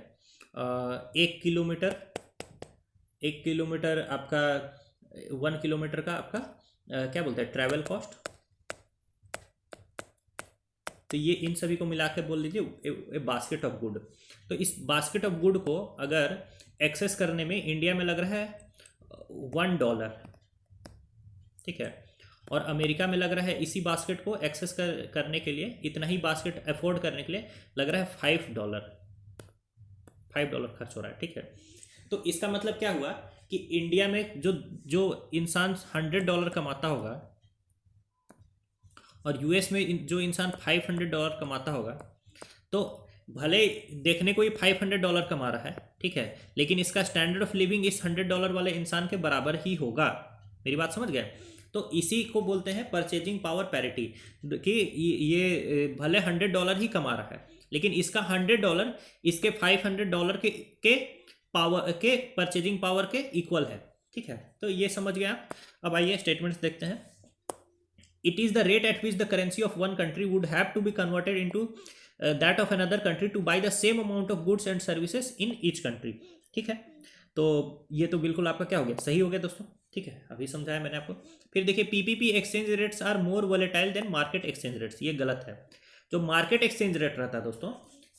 1 किलोमीटर आपका, 1 किलोमीटर का आपका क्या बोलते हैं, ट्रैवल कॉस्ट। तो ये इन सभी को मिला के बोल दीजिए ए बास्केट ऑफ गुड। तो इस बास्केट ऑफ गुड को अगर एक्सेस करने में इंडिया में लग रहा है $1, ठीक है, और अमेरिका में लग रहा है इसी बास्केट को एक्सेस करने के लिए, इतना ही बास्केट अफोर्ड करने के लिए लग रहा है $5 खर्च हो रहा है, ठीक है। तो इसका मतलब क्या हुआ कि इंडिया में जो इंसान $100 कमाता होगा और यूएस में जो इंसान $500 कमाता होगा, तो भले देखने को ही $500 कमा रहा है, ठीक है, लेकिन इसका स्टैंडर्ड ऑफ लिविंग इस $100 वाले इंसान के बराबर ही होगा। मेरी बात समझ गए? तो इसी को बोलते हैं परचेजिंग पावर पैरिटी, कि ये भले $100 ही कमा रहा है, लेकिन इसका $100 इसके $500 के पावर के परचेजिंग पावर के इक्वल है, ठीक है। तो ये समझ गए आप। अब आइए स्टेटमेंट्स देखते हैं। It is the rate at which the currency of one country would have to be converted into that of another country to buy the same amount of goods and services in each country। ठीक है, तो ये तो बिल्कुल आपका क्या हो गया, सही हो गया दोस्तों, ठीक है, अभी समझाया मैंने आपको। फिर देखिए PPP exchange rates are more volatile than market exchange rates. ये गलत है। जो मार्केट एक्सचेंज रेट रहता है दोस्तों,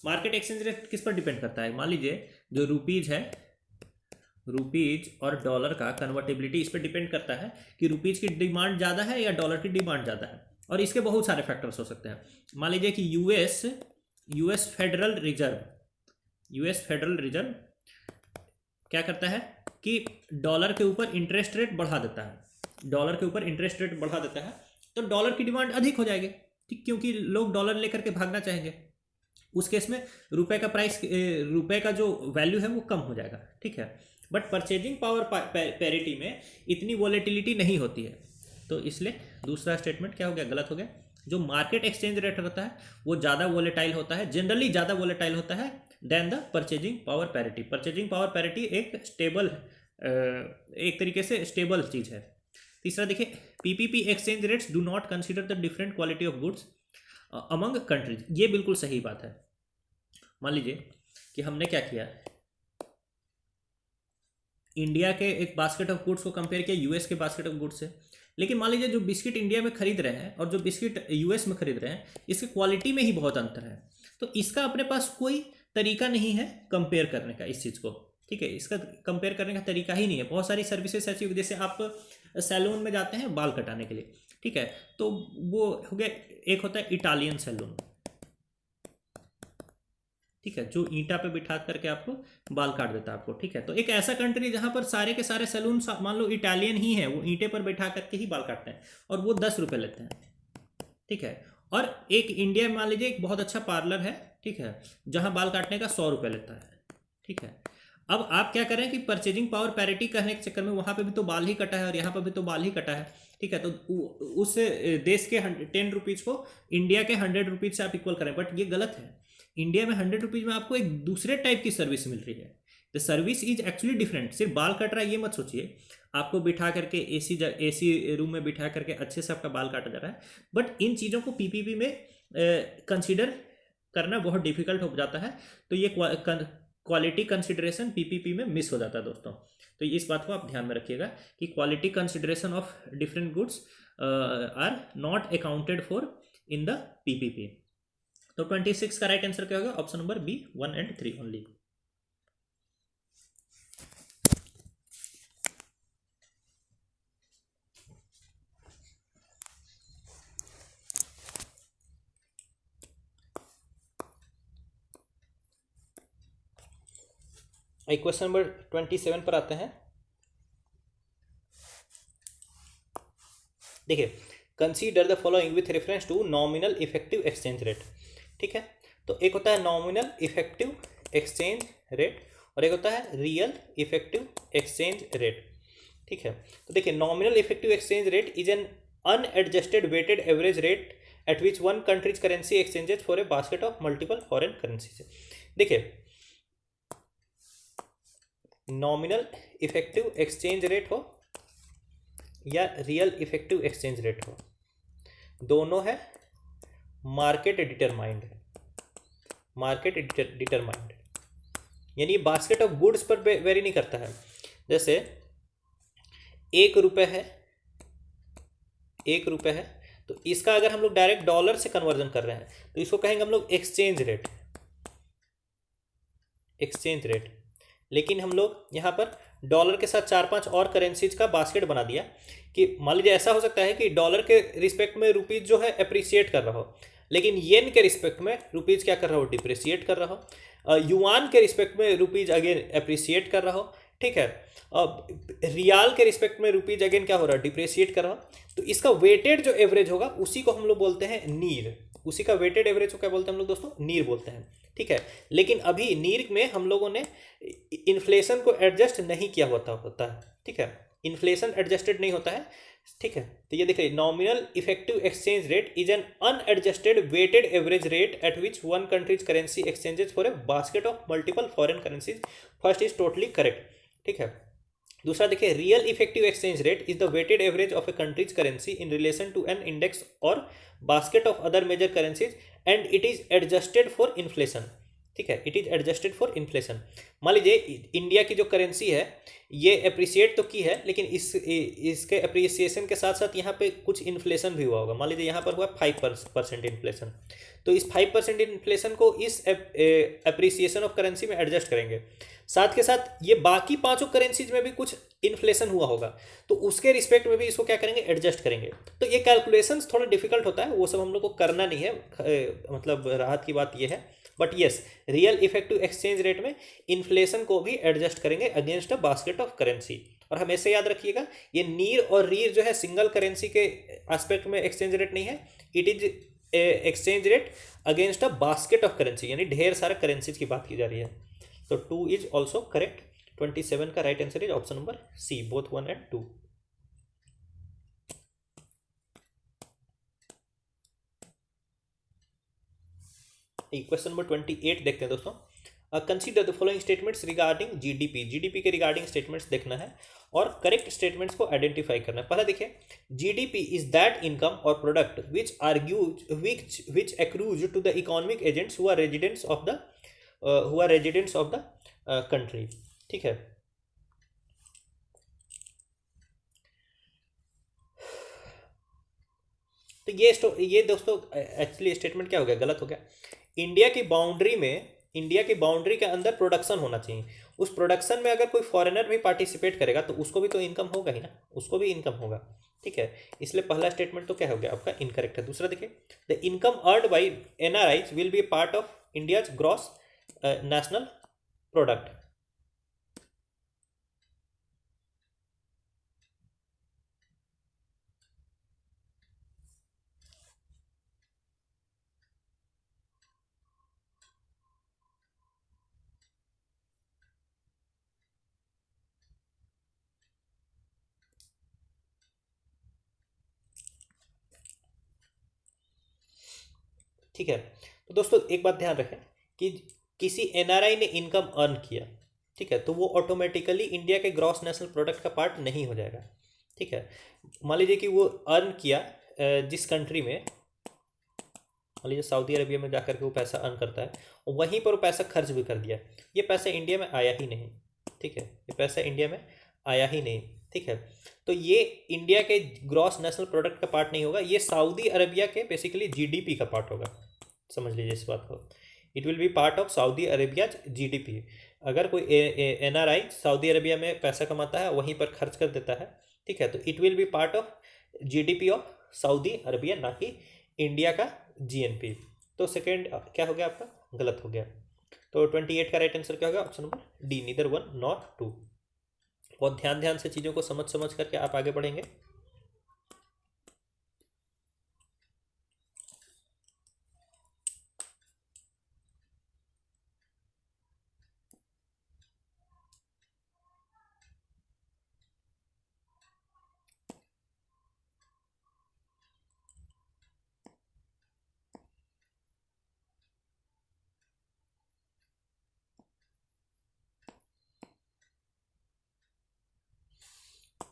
मार्केट एक्सचेंज रेट किस पर डिपेंड करता है? मान लीजिए जो रुपीज है, रुपीज और डॉलर का कन्वर्टेबिलिटी इस पर डिपेंड करता है कि रुपीज की डिमांड ज़्यादा है या डॉलर की डिमांड ज़्यादा है, और इसके बहुत सारे फैक्टर्स हो सकते हैं। मान लीजिए कि यूएस फेडरल रिजर्व क्या करता है कि डॉलर के ऊपर इंटरेस्ट रेट बढ़ा देता है, तो डॉलर की डिमांड अधिक हो जाएगी, ठीक, क्योंकि लोग डॉलर लेकर के भागना चाहेंगे। उस केस में रुपए का जो वैल्यू है वो कम हो जाएगा, ठीक है। बट परचेजिंग पावर पैरिटी में इतनी वॉलेटिलिटी नहीं होती है, तो इसलिए दूसरा स्टेटमेंट क्या हो गया, गलत हो गया। जो मार्केट एक्सचेंज रेट रहता है वो ज़्यादा वॉलेटाइल होता है, जनरली ज़्यादा वॉलेटाइल होता है than the purchasing power parity. Purchasing power parity एक तरीके से स्टेबल चीज़ है। तीसरा देखिए, PPP exchange rates do not consider the different quality of goods among countries. ये बिल्कुल सही बात है। मान लीजिए कि हमने क्या किया, इंडिया के एक बास्केट ऑफ गुड्स को कंपेयर किया यूएस के बास्केट ऑफ गुड्स से, लेकिन मान लीजिए जो बिस्किट इंडिया में खरीद रहे हैं और जो बिस्किट यूएस में खरीद रहे हैं, इसकी क्वालिटी में ही बहुत अंतर है। तो इसका अपने पास कोई तरीका नहीं है कंपेयर करने का इस चीज़ को, ठीक है, इसका कंपेयर करने का तरीका ही नहीं है। बहुत सारी सर्विसेज ऐसी, जैसे आप सैलून में जाते हैं बाल कटाने के लिए, ठीक है, तो वो हो गया, एक होता है इटालियन सैलून, ठीक है, जो ईंटा पे बिठा करके आपको बाल काट देता है आपको, ठीक है। तो एक ऐसा कंट्री जहां पर सारे के सारे सैलून मान लो इटालियन ही है, वो ईंटे पर बैठा करके ही बाल काटते हैं और वो ₹10 लेते हैं, ठीक है। और एक इंडिया में मान लीजिए एक बहुत अच्छा पार्लर है, ठीक है, जहां बाल काटने का ₹100 लेता है, ठीक है। अब आप क्या करें कि परचेजिंग पावर पैरिटी करने के चक्कर में वहां पे भी तो बाल ही कटा है और यहाँ पर भी तो बाल ही कटा है, ठीक है। तो उस देश के ₹10 को इंडिया के ₹100 से आप इक्वल करें, बट ये गलत है। इंडिया में ₹100 में आपको एक दूसरे टाइप की सर्विस मिल रही है। The service is actually different. सिर्फ बाल कट रहा है ये मत सोचिए, आपको बिठा करके एसी रूम में बिठा करके अच्छे से आपका बाल काटा जा रहा है। बट इन चीज़ों को पीपीपी में कंसीडर करना बहुत डिफिकल्ट हो जाता है, तो ये क्वालिटी कंसिडरेशन पीपीपी में मिस हो जाता है दोस्तों। तो इस बात को आप ध्यान में रखिएगा कि quality consideration of different goods are not accounted for in the PPP. तो 26 का राइट आंसर क्या होगा? Option number B, 1 and 3 only. Question number 27 पर आते हैं। देखिए, consider the following with reference to nominal effective exchange rate, ठीक है। तो एक होता है नॉमिनल इफेक्टिव एक्सचेंज रेट और एक होता है रियल इफेक्टिव एक्सचेंज रेट, ठीक है। तो देखिए, nominal effective exchange rate is an unadjusted weighted average rate at which one country's currency exchanges for a basket of multiple foreign currency. देखिए, nominal effective exchange rate हो या real effective exchange rate हो, दोनों है market determined है, market determined, यानी basket of goods पर vary नहीं करता है। जैसे 1 रुपये है, 1 रुपये है, तो इसका अगर हम लोग डायरेक्ट डॉलर से कन्वर्जन कर रहे हैं तो इसको कहेंगे हम लोग एक्सचेंज रेट, एक्सचेंज रेट। लेकिन हम लोग यहाँ पर डॉलर के साथ 4-5 और करेंसीज का बास्केट बना दिया कि मान लीजिए ऐसा हो सकता है कि डॉलर के रिस्पेक्ट में रुपीज जो है अप्रिसिएट कर रहा हो, लेकिन येन के रिस्पेक्ट में रुपीज क्या कर रहा हो, डिप्रिसिएट कर रहा हो, युआन के रिस्पेक्ट में रुपीज अगेन अप्रिसिएट कर रहा हो, ठीक है, अब रियाल के रिस्पेक्ट में रुपीज अगेन क्या हो रहा है, डिप्रिसिएट कर रहा हो। तो इसका वेटेड जो एवरेज होगा उसी को हम लोग बोलते हैं नीर, उसी का वेटेड एवरेज को क्या बोलते हैं हम लोग दोस्तों, नीर बोलते हैं, ठीक है। लेकिन अभी नीर में हम लोगों ने इन्फ्लेशन को एडजस्ट नहीं किया होता है, ठीक है, इन्फ्लेशन एडजस्टेड नहीं होता है, ठीक है। तो ये देखिए, nominal effective exchange rate is an unadjusted weighted average rate at which one country's currency exchanges for a basket of multiple foreign currencies. First is totally correct, ठीक है। दूसरा देखिए, real effective exchange rate is the weighted average of a country's currency in relation to an index और basket of other major currencies and it is adjusted for inflation, ठीक है, it is adjusted for inflation. मान लीजिए India की जो currency है ये appreciate तो की है, लेकिन इसके अप्रिसिएशन के साथ साथ यहाँ पे कुछ इन्फ्लेशन भी हुआ होगा। मान लीजिए यहाँ पर हुआ 5% इन्फ्लेशन, तो इस 5% इन्फ्लेशन को इस अप्रिसिएशन ऑफ करेंसी में एडजस्ट करेंगे। साथ के साथ ये बाकी पांचों करेंसीज में भी कुछ इन्फ्लेशन हुआ होगा, तो उसके रिस्पेक्ट में भी इसको क्या करेंगे, एडजस्ट करेंगे। तो ये कैलकुलेशंस थोड़ा डिफिकल्ट होता है, वो सब हम लोग को करना नहीं है, मतलब राहत की बात ये है। But yes, real effective exchange rate में इन्फ्लेशन को भी एडजस्ट करेंगे against a basket of currency. और हमेशा याद रखिएगा, ये नीर और रीर जो है सिंगल करेंसी के एस्पेक्ट में एक्सचेंज रेट नहीं है, it is exchange rate against a basket of currency, यानी ढेर सारे करेंसीज की बात की जा रही है। तो 2 इज ऑल्सो करेक्ट। 27 का right answer is option number C, both 1 and 2। Question number 28 देखते हैं दोस्तों। Consider the following statements regarding GDP, GDP के रिगार्डिंग स्टेटमेंट्स देखना है और करेक्ट स्टेटमेंट्स को आइडेंटिफाई करना है। पहला देखिए, GDP is that income or product which accrues to the economic agents who are residents of the country, ठीक है। तो ये दोस्तों एक्चुअली स्टेटमेंट क्या हो गया, गलत हो गया। इंडिया की बाउंड्री के अंदर प्रोडक्शन होना चाहिए, उस प्रोडक्शन में अगर कोई फॉरेनर भी पार्टिसिपेट करेगा तो उसको भी तो इनकम होगा ही ना, उसको भी इनकम होगा, ठीक है। इसलिए पहला स्टेटमेंट तो क्या हो गया आपका, इनकरेक्ट है। दूसरा देखिए, the income earned by NRIs will be part of India's gross national product. ठीक है, तो दोस्तों एक बात ध्यान रखें कि किसी एनआरआई ने इनकम अर्न किया, ठीक है, तो वो ऑटोमेटिकली इंडिया के ग्रॉस नेशनल प्रोडक्ट का पार्ट नहीं हो जाएगा, ठीक है। मान लीजिए कि वो अर्न किया जिस कंट्री में, मान लीजिए सऊदी अरबिया में जाकर के वो पैसा अर्न करता है और वहीं पर वो पैसा खर्च भी कर दिया, ये पैसा इंडिया में आया ही नहीं, ठीक है, ये पैसा इंडिया में आया ही नहीं, ठीक है। तो ये इंडिया के ग्रॉस नेशनल प्रोडक्ट का पार्ट नहीं होगा, ये सऊदी अरबिया के बेसिकली जीडीपी का पार्ट होगा, समझ लीजिए इस बात को। It will be part of Saudi Arabia GDP. अगर कोई एनआरआई सऊदी अरेबिया में पैसा कमाता है वहीं पर खर्च कर देता है, ठीक है, तो it will be part of GDP of Saudi Arabia, ना कि इंडिया का जीएनपी। तो सेकेंड क्या हो गया आपका, गलत हो गया। तो 28 का राइट आंसर क्या होगा, option number D, neither 1 not 2। बहुत ध्यान से चीज़ों को समझ करके आप आगे बढ़ेंगे।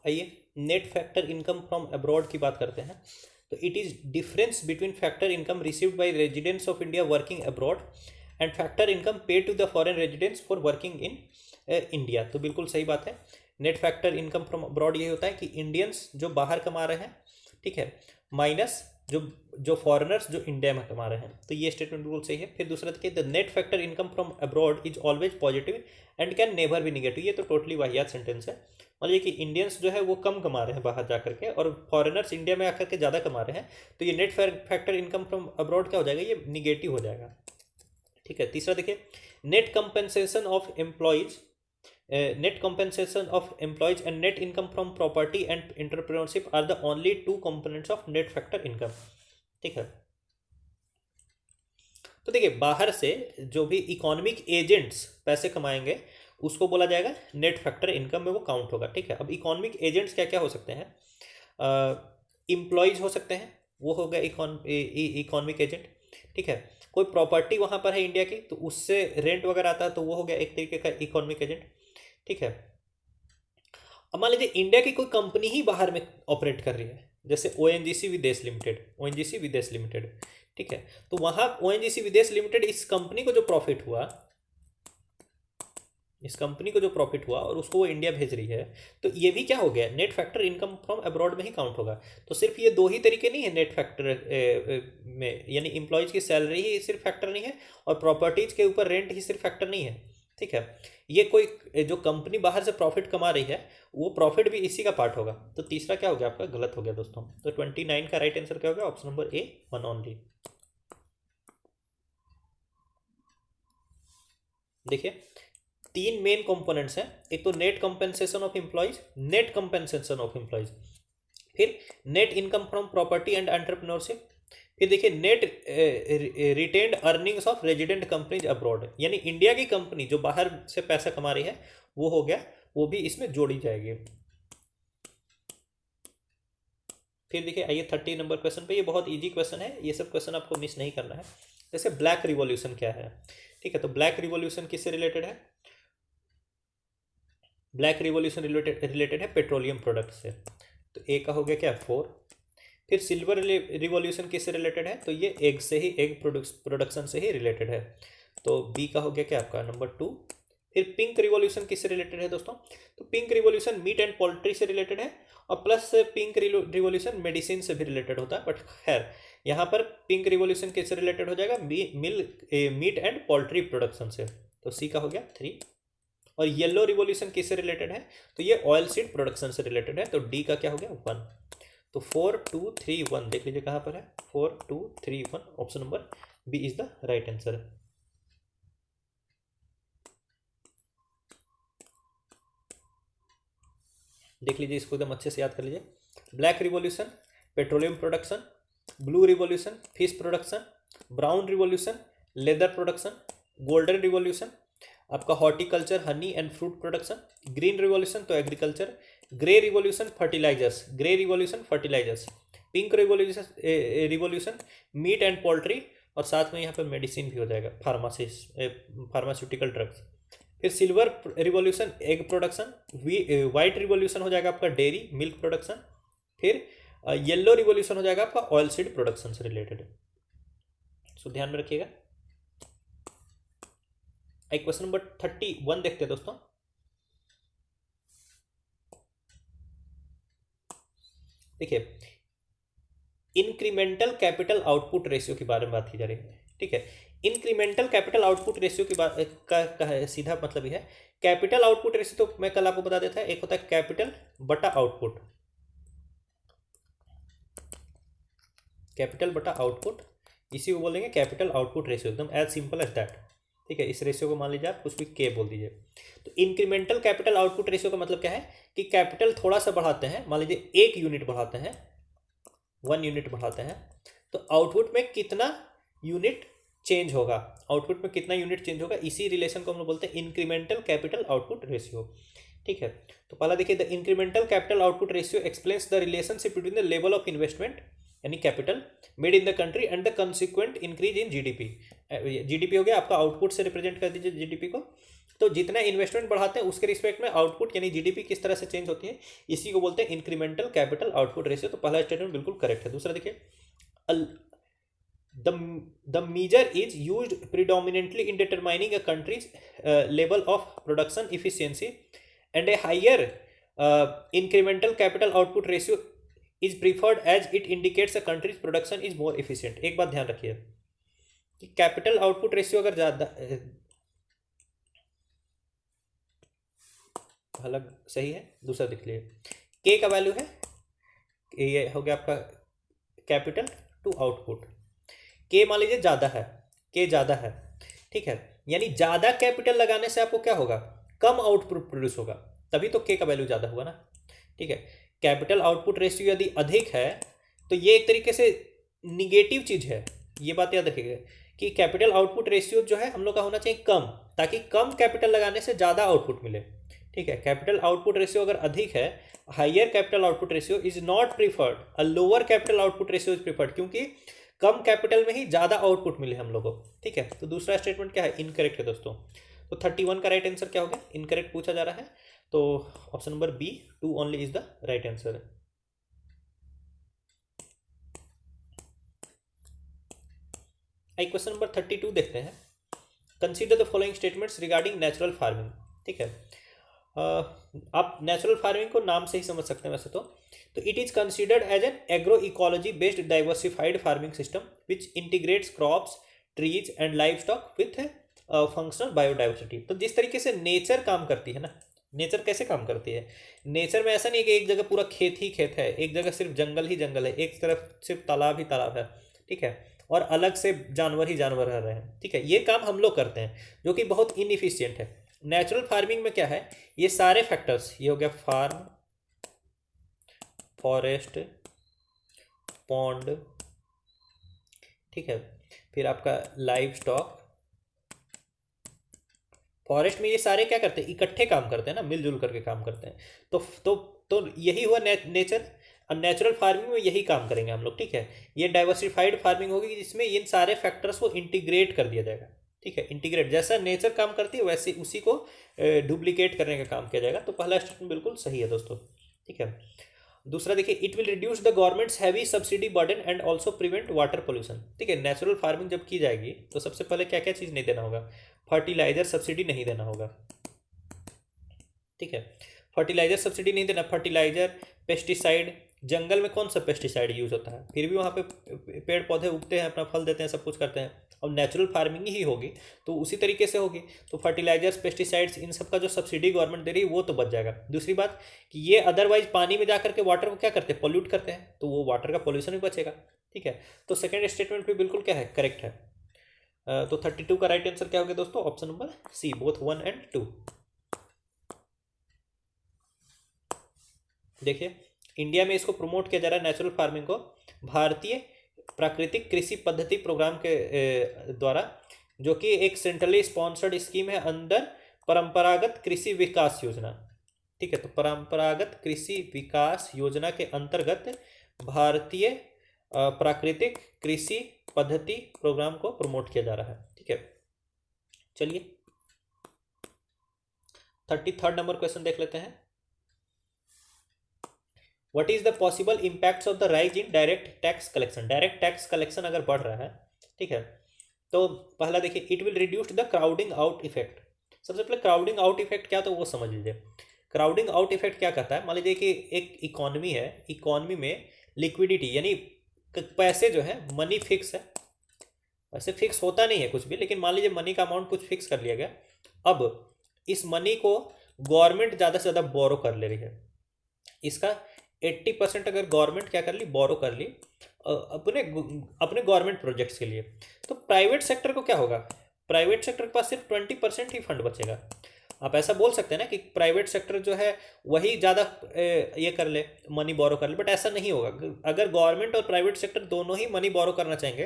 आइए net factor income from abroad की बात करते हैं। तो it is difference between factor income received by residents of India working abroad and factor income paid to the foreign residents for working in India. तो बिल्कुल सही बात है, net factor income from abroad ये होता है कि इंडियंस जो बाहर कमा रहे हैं, ठीक है, माइनस जो जो फॉरेनर्स जो इंडिया में कमा रहे हैं। तो ये स्टेटमेंट बिल्कुल सही है। फिर दूसरा देखिए, the net factor income from abroad is always positive and can never be negative. ये तो टोटली वाहियात सेंटेंस है। मान लीजिए कि इंडियंस जो है वो कम कमा रहे हैं बाहर जा करके और फॉरेनर्स इंडिया में आकर के ज़्यादा कमा रहे हैं, तो ये net factor income from abroad क्या हो जाएगा, ये निगेटिव हो जाएगा। ठीक है, तीसरा देखिए, net compensation of employees, net compensation of employees and net income from property and entrepreneurship are the only two components of net factor income। ठीक है, तो देखिए बाहर से जो भी इकोनॉमिक एजेंट्स पैसे कमाएंगे उसको बोला जाएगा नेट फैक्टर इनकम में वो काउंट होगा। ठीक है, अब इकोनॉमिक एजेंट्स क्या क्या हो सकते हैं, इम्प्लॉयज हो सकते हैं, वो हो गया इकोनॉमिक एजेंट। ठीक है, कोई प्रॉपर्टी वहाँ पर है इंडिया की तो उससे रेंट वगैरह आता है तो वो हो गया एक तरीके का इकोनॉमिक एजेंट। ठीक है, अब मान लीजिए इंडिया की कोई कंपनी ही बाहर में ऑपरेट कर रही है, जैसे ओएनजीसी विदेश लिमिटेड, ठीक है, तो वहाँ ओएनजीसी विदेश लिमिटेड इस कंपनी को जो प्रॉफिट हुआ और उसको वो इंडिया भेज रही है, तो ये भी क्या हो गया, net factor income from abroad में ही काउंट होगा। तो सिर्फ ये दो ही तरीके नहीं है नेट फैक्टर में, यानी एम्प्लॉयज की सैलरी ही सिर्फ फैक्टर नहीं है और प्रॉपर्टीज के ऊपर रेंट ही सिर्फ फैक्टर नहीं है। ठीक है, ये कोई जो कंपनी बाहर से प्रॉफिट कमा रही है वो प्रॉफिट भी इसी का पार्ट होगा। तो तीसरा क्या हो गया आपका, गलत हो गया दोस्तों। तो 29 का राइट आंसर क्या हो गया, ऑप्शन नंबर ए, 1 ओनली। देखिए तीन मेन कंपोनेंट्स हैं, एक तो नेट कंपेंसेशन ऑफ एम्प्लॉयज, फिर net income from property and entrepreneurship, फिर देखिए net retained earnings of resident companies abroad, यानी इंडिया की कंपनी जो बाहर से पैसा कमा रही है वो हो गया, वो भी इसमें जोड़ी जाएगी। फिर देखिए आइए 30 नंबर क्वेश्चन पे, ये बहुत इजी क्वेश्चन है, ये सब क्वेश्चन आपको मिस नहीं करना है। जैसे ब्लैक रिवॉल्यूशन क्या है, ठीक है, तो ब्लैक रिवॉल्यूशन किससे रिलेटेड है, ब्लैक रिवॉल्यूशन रिलेटेड है पेट्रोलियम प्रोडक्ट से। तो ए का हो गया क्या, 4। फिर सिल्वर रिवॉल्यूशन किससे रिलेटेड है, तो ये एग से ही, एग प्रोडक्शन से ही रिलेटेड है, तो बी का हो गया क्या आपका, नंबर 2। फिर पिंक रिवॉल्यूशन किससे रिलेटेड है दोस्तों, तो pink revolution meat and poultry से रिलेटेड है, और प्लस पिंक रिवॉल्यूशन मेडिसिन से भी रिलेटेड होता है, बट खैर यहाँ पर पिंक रिवॉल्यूशन किससे रिलेटेड हो जाएगा, मीट एंड पोल्ट्री प्रोडक्शन से, तो सी का हो गया 3। और येलो रिवॉल्यूशन किससे रिलेटेड है, तो ये ऑयल सीड प्रोडक्शन से रिलेटेड है, तो डी का क्या हो गया, 1। तो 4 2 3 1 देख लीजिए कहाँ पर है, 4 2 3 1, option number B is the right answer. देख लीजिए इसको एकदम अच्छे से याद कर लीजिए, black revolution petroleum production, blue revolution fish production, brown revolution leather production, golden revolution आपका horticulture honey and fruit production, green revolution तो agriculture, grey revolution fertilisers, pink revolution meat and poultry, और साथ में यहाँ पर मेडिसिन भी हो जाएगा, फार्मास्यूटिकल ड्रग्स। फिर silver revolution egg production, white revolution हो जाएगा आपका डेयरी मिल्क प्रोडक्शन, फिर येलो रिवॉल्यूशन हो जाएगा आपका ऑयल सीड प्रोडक्शन से रिलेटेड। सो ध्यान में रखिएगा। एक क्वेश्चन नंबर 31 देखते हैं दोस्तों। देखिए इंक्रीमेंटल कैपिटल आउटपुट रेशियो के बारे में बात की जा रही है। ठीक है, इंक्रीमेंटल कैपिटल आउटपुट रेशियो की बात का सीधा मतलब ये है, कैपिटल आउटपुट रेशियो तो मैं कल आपको बता देता है, एक होता है कैपिटल बटा आउटपुट, कैपिटल बटा आउटपुट, इसी को बोलेंगे कैपिटल आउटपुट रेशियो, एकदम एज सिंपल एज दैट। ठीक है, इस रेशियो को मान लीजिए आप कुछ भी के बोल दीजिए। तो इंक्रीमेंटल कैपिटल आउटपुट रेशियो का मतलब क्या है कि कैपिटल थोड़ा सा बढ़ाते हैं, मान लीजिए 1 यूनिट बढ़ाते हैं, 1 यूनिट बढ़ाते हैं, तो आउटपुट में कितना यूनिट चेंज होगा, आउटपुट में कितना यूनिट चेंज होगा, इसी रिलेशन को हम लोग बोलते हैं इंक्रीमेंटल कैपिटल आउटपुट रेशियो। ठीक है, तो पहला देखिए, the incremental capital output ratio explains the relationship between the level of investment यानी capital made in the country and the consequent increase in GDP. GDP हो गया आपका, आउटपुट से रिप्रेजेंट कर दीजिए जीडीपी को। तो जितना इन्वेस्टमेंट बढ़ाते हैं उसके रिस्पेक्ट में आउटपुट यानी जीडीपी किस तरह से चेंज होती है, इसी को बोलते हैं इंक्रीमेंटल कैपिटल आउटपुट रेशियो। तो पहला स्टेटमेंट बिल्कुल करेक्ट है। दूसरा देखिए, the measure is used predominantly in determining a country's level of production efficiency, and a higher incremental capital output ratio is preferred as it indicates a country's production is more efficient। एक बात ध्यान रखिए कि capital output ratio अगर ज़्यादा अलग सही है। दूसरा देख लिए, के का वैल्यू है, ये हो गया आपका कैपिटल टू आउटपुट। के मान लीजिए ज़्यादा है, के ज़्यादा है, ठीक है, यानी ज़्यादा कैपिटल लगाने से आपको क्या होगा, कम आउटपुट प्रोड्यूस होगा, तभी तो के का वैल्यू ज़्यादा होगा ना, ठीक है। कैपिटल आउटपुट रेशियो यदि अधिक है तो ये एक तरीके से निगेटिव चीज़ है, ये बात याद रखिएगा कि कैपिटल आउटपुट रेशियो जो है हम लोग का होना चाहिए कम, ताकि कम कैपिटल लगाने से ज़्यादा आउटपुट मिले, ठीक है। कैपिटल आउटपुट रेशियो अगर अधिक है, higher capital output ratio is not preferred, a lower capital output ratio is preferred, क्योंकि कम कैपिटल में ही ज़्यादा आउटपुट मिले हम लोगों को, ठीक है। तो दूसरा स्टेटमेंट क्या है, इनकरेक्ट है दोस्तों। तो 31 का राइट आंसर क्या हो गया, इनकरेक्ट पूछा जा रहा है, तो option number B 2 only is the right answer. आई क्वेश्चन नंबर 32 देखते हैं। Consider the following statements regarding natural farming, ठीक है। आप नेचुरल फार्मिंग को नाम से ही समझ सकते हैं वैसे तो it is considered as an agro ecology based diversified farming system which integrates crops, trees and livestock with functional biodiversity. तो जिस तरीके से नेचर काम करती है ना, नेचर कैसे काम करती है, नेचर में ऐसा नहीं कि एक जगह पूरा खेत ही खेत है, एक जगह सिर्फ जंगल ही जंगल है, एक तरफ सिर्फ तालाब ही तालाब है, ठीक है, और अलग से जानवर ही जानवर रह रहे हैं, ठीक है। ये काम हम लोग करते हैं जो कि बहुत इनएफिशिएंट है। नेचुरल फार्मिंग में क्या है, ये सारे फैक्टर्स, ये हो गया फार्म, फॉरेस्ट, पॉन्ड, ठीक है, फिर आपका लाइव स्टॉक। फॉरेस्ट में ये सारे क्या करते हैं, इकट्ठे काम करते हैं ना, मिलजुल करके काम करते हैं। तो यही हुआ नेचर, और नेचुरल फार्मिंग में यही काम करेंगे हम लोग, ठीक है। ये डाइवर्सिफाइड फार्मिंग होगी जिसमें इन सारे फैक्टर्स को इंटीग्रेट कर दिया जाएगा, ठीक है। इंटीग्रेट जैसा नेचर काम करती है वैसे उसी को डुप्लीकेट करने का काम किया जाएगा। तो पहला स्टेटमेंट बिल्कुल सही है दोस्तों, ठीक है। दूसरा देखिए, it will reduce the governments heavy subsidy burden and also prevent water pollution, ठीक है। नेचुरल फार्मिंग जब की जाएगी तो सबसे पहले क्या क्या चीज़ नहीं देना होगा, फर्टिलाइजर सब्सिडी नहीं देना होगा, ठीक है। फर्टिलाइजर सब्सिडी नहीं देना, फर्टिलाइजर, पेस्टिसाइड, जंगल में कौन सा पेस्टिसाइड यूज होता है, फिर भी वहाँ पे पेड़ पौधे उगते हैं, अपना फल देते हैं, सब कुछ करते हैं, और नेचुरल फार्मिंग ही होगी तो उसी तरीके से होगी। तो फर्टिलाइजर्स, पेस्टिसाइड्स, इन सब का जो सब्सिडी गवर्नमेंट दे रही है वो तो बच जाएगा। दूसरी बात कि ये अदरवाइज पानी में जाकर के वाटर को क्या करते हैं, पोल्यूट करते हैं, तो वो वाटर का पोल्यूशन भी बचेगा, ठीक है। तो सेकेंड स्टेटमेंट भी बिल्कुल क्या है, करेक्ट है। तो 32 का राइट आंसर क्या हो गया दोस्तों, option number C, both 1 and 2। देखिए, इंडिया में इसको प्रमोट किया जा रहा है नेचुरल फार्मिंग को, भारतीय प्राकृतिक कृषि पद्धति प्रोग्राम के द्वारा, जो कि एक सेंट्रली स्पॉन्सर्ड स्कीम है अंडर परंपरागत कृषि विकास योजना, ठीक है। तो परंपरागत कृषि विकास योजना के अंतर्गत भारतीय प्राकृतिक कृषि पद्धति प्रोग्राम को प्रमोट किया जा रहा है, ठीक है। चलिए 33rd नंबर क्वेश्चन देख लेते हैं। What is the possible impacts of the rise in direct tax collection. Direct tax collection अगर बढ़ रहा है, ठीक है, तो पहला देखिए, it will reduce the crowding out effect. सबसे पहले क्राउडिंग आउट इफेक्ट क्या, तो वो समझ लीजिए। क्राउडिंग आउट इफेक्ट क्या कहता है, मान लीजिए कि एक इकोनॉमी है, इकोनॉमी में लिक्विडिटी यानी पैसे जो है, मनी फिक्स है, वैसे फिक्स होता नहीं है कुछ भी, लेकिन मान लीजिए मनी का अमाउंट कुछ फिक्स कर लिया गया। अब इस मनी को गवर्नमेंट ज़्यादा से ज़्यादा बोरो कर ले रही है, इसका 80% अगर गवर्नमेंट क्या कर ली, बोरो कर ली अपने गवर्नमेंट प्रोजेक्ट्स के लिए, तो प्राइवेट सेक्टर को क्या होगा, प्राइवेट सेक्टर के पास सिर्फ 20% ही फंड बचेगा। आप ऐसा बोल सकते हैं ना कि प्राइवेट सेक्टर जो है वही ज़्यादा ये कर ले, मनी बोरो कर ले, बट ऐसा नहीं होगा। अगर गवर्नमेंट और प्राइवेट सेक्टर दोनों ही मनी बोरो करना चाहेंगे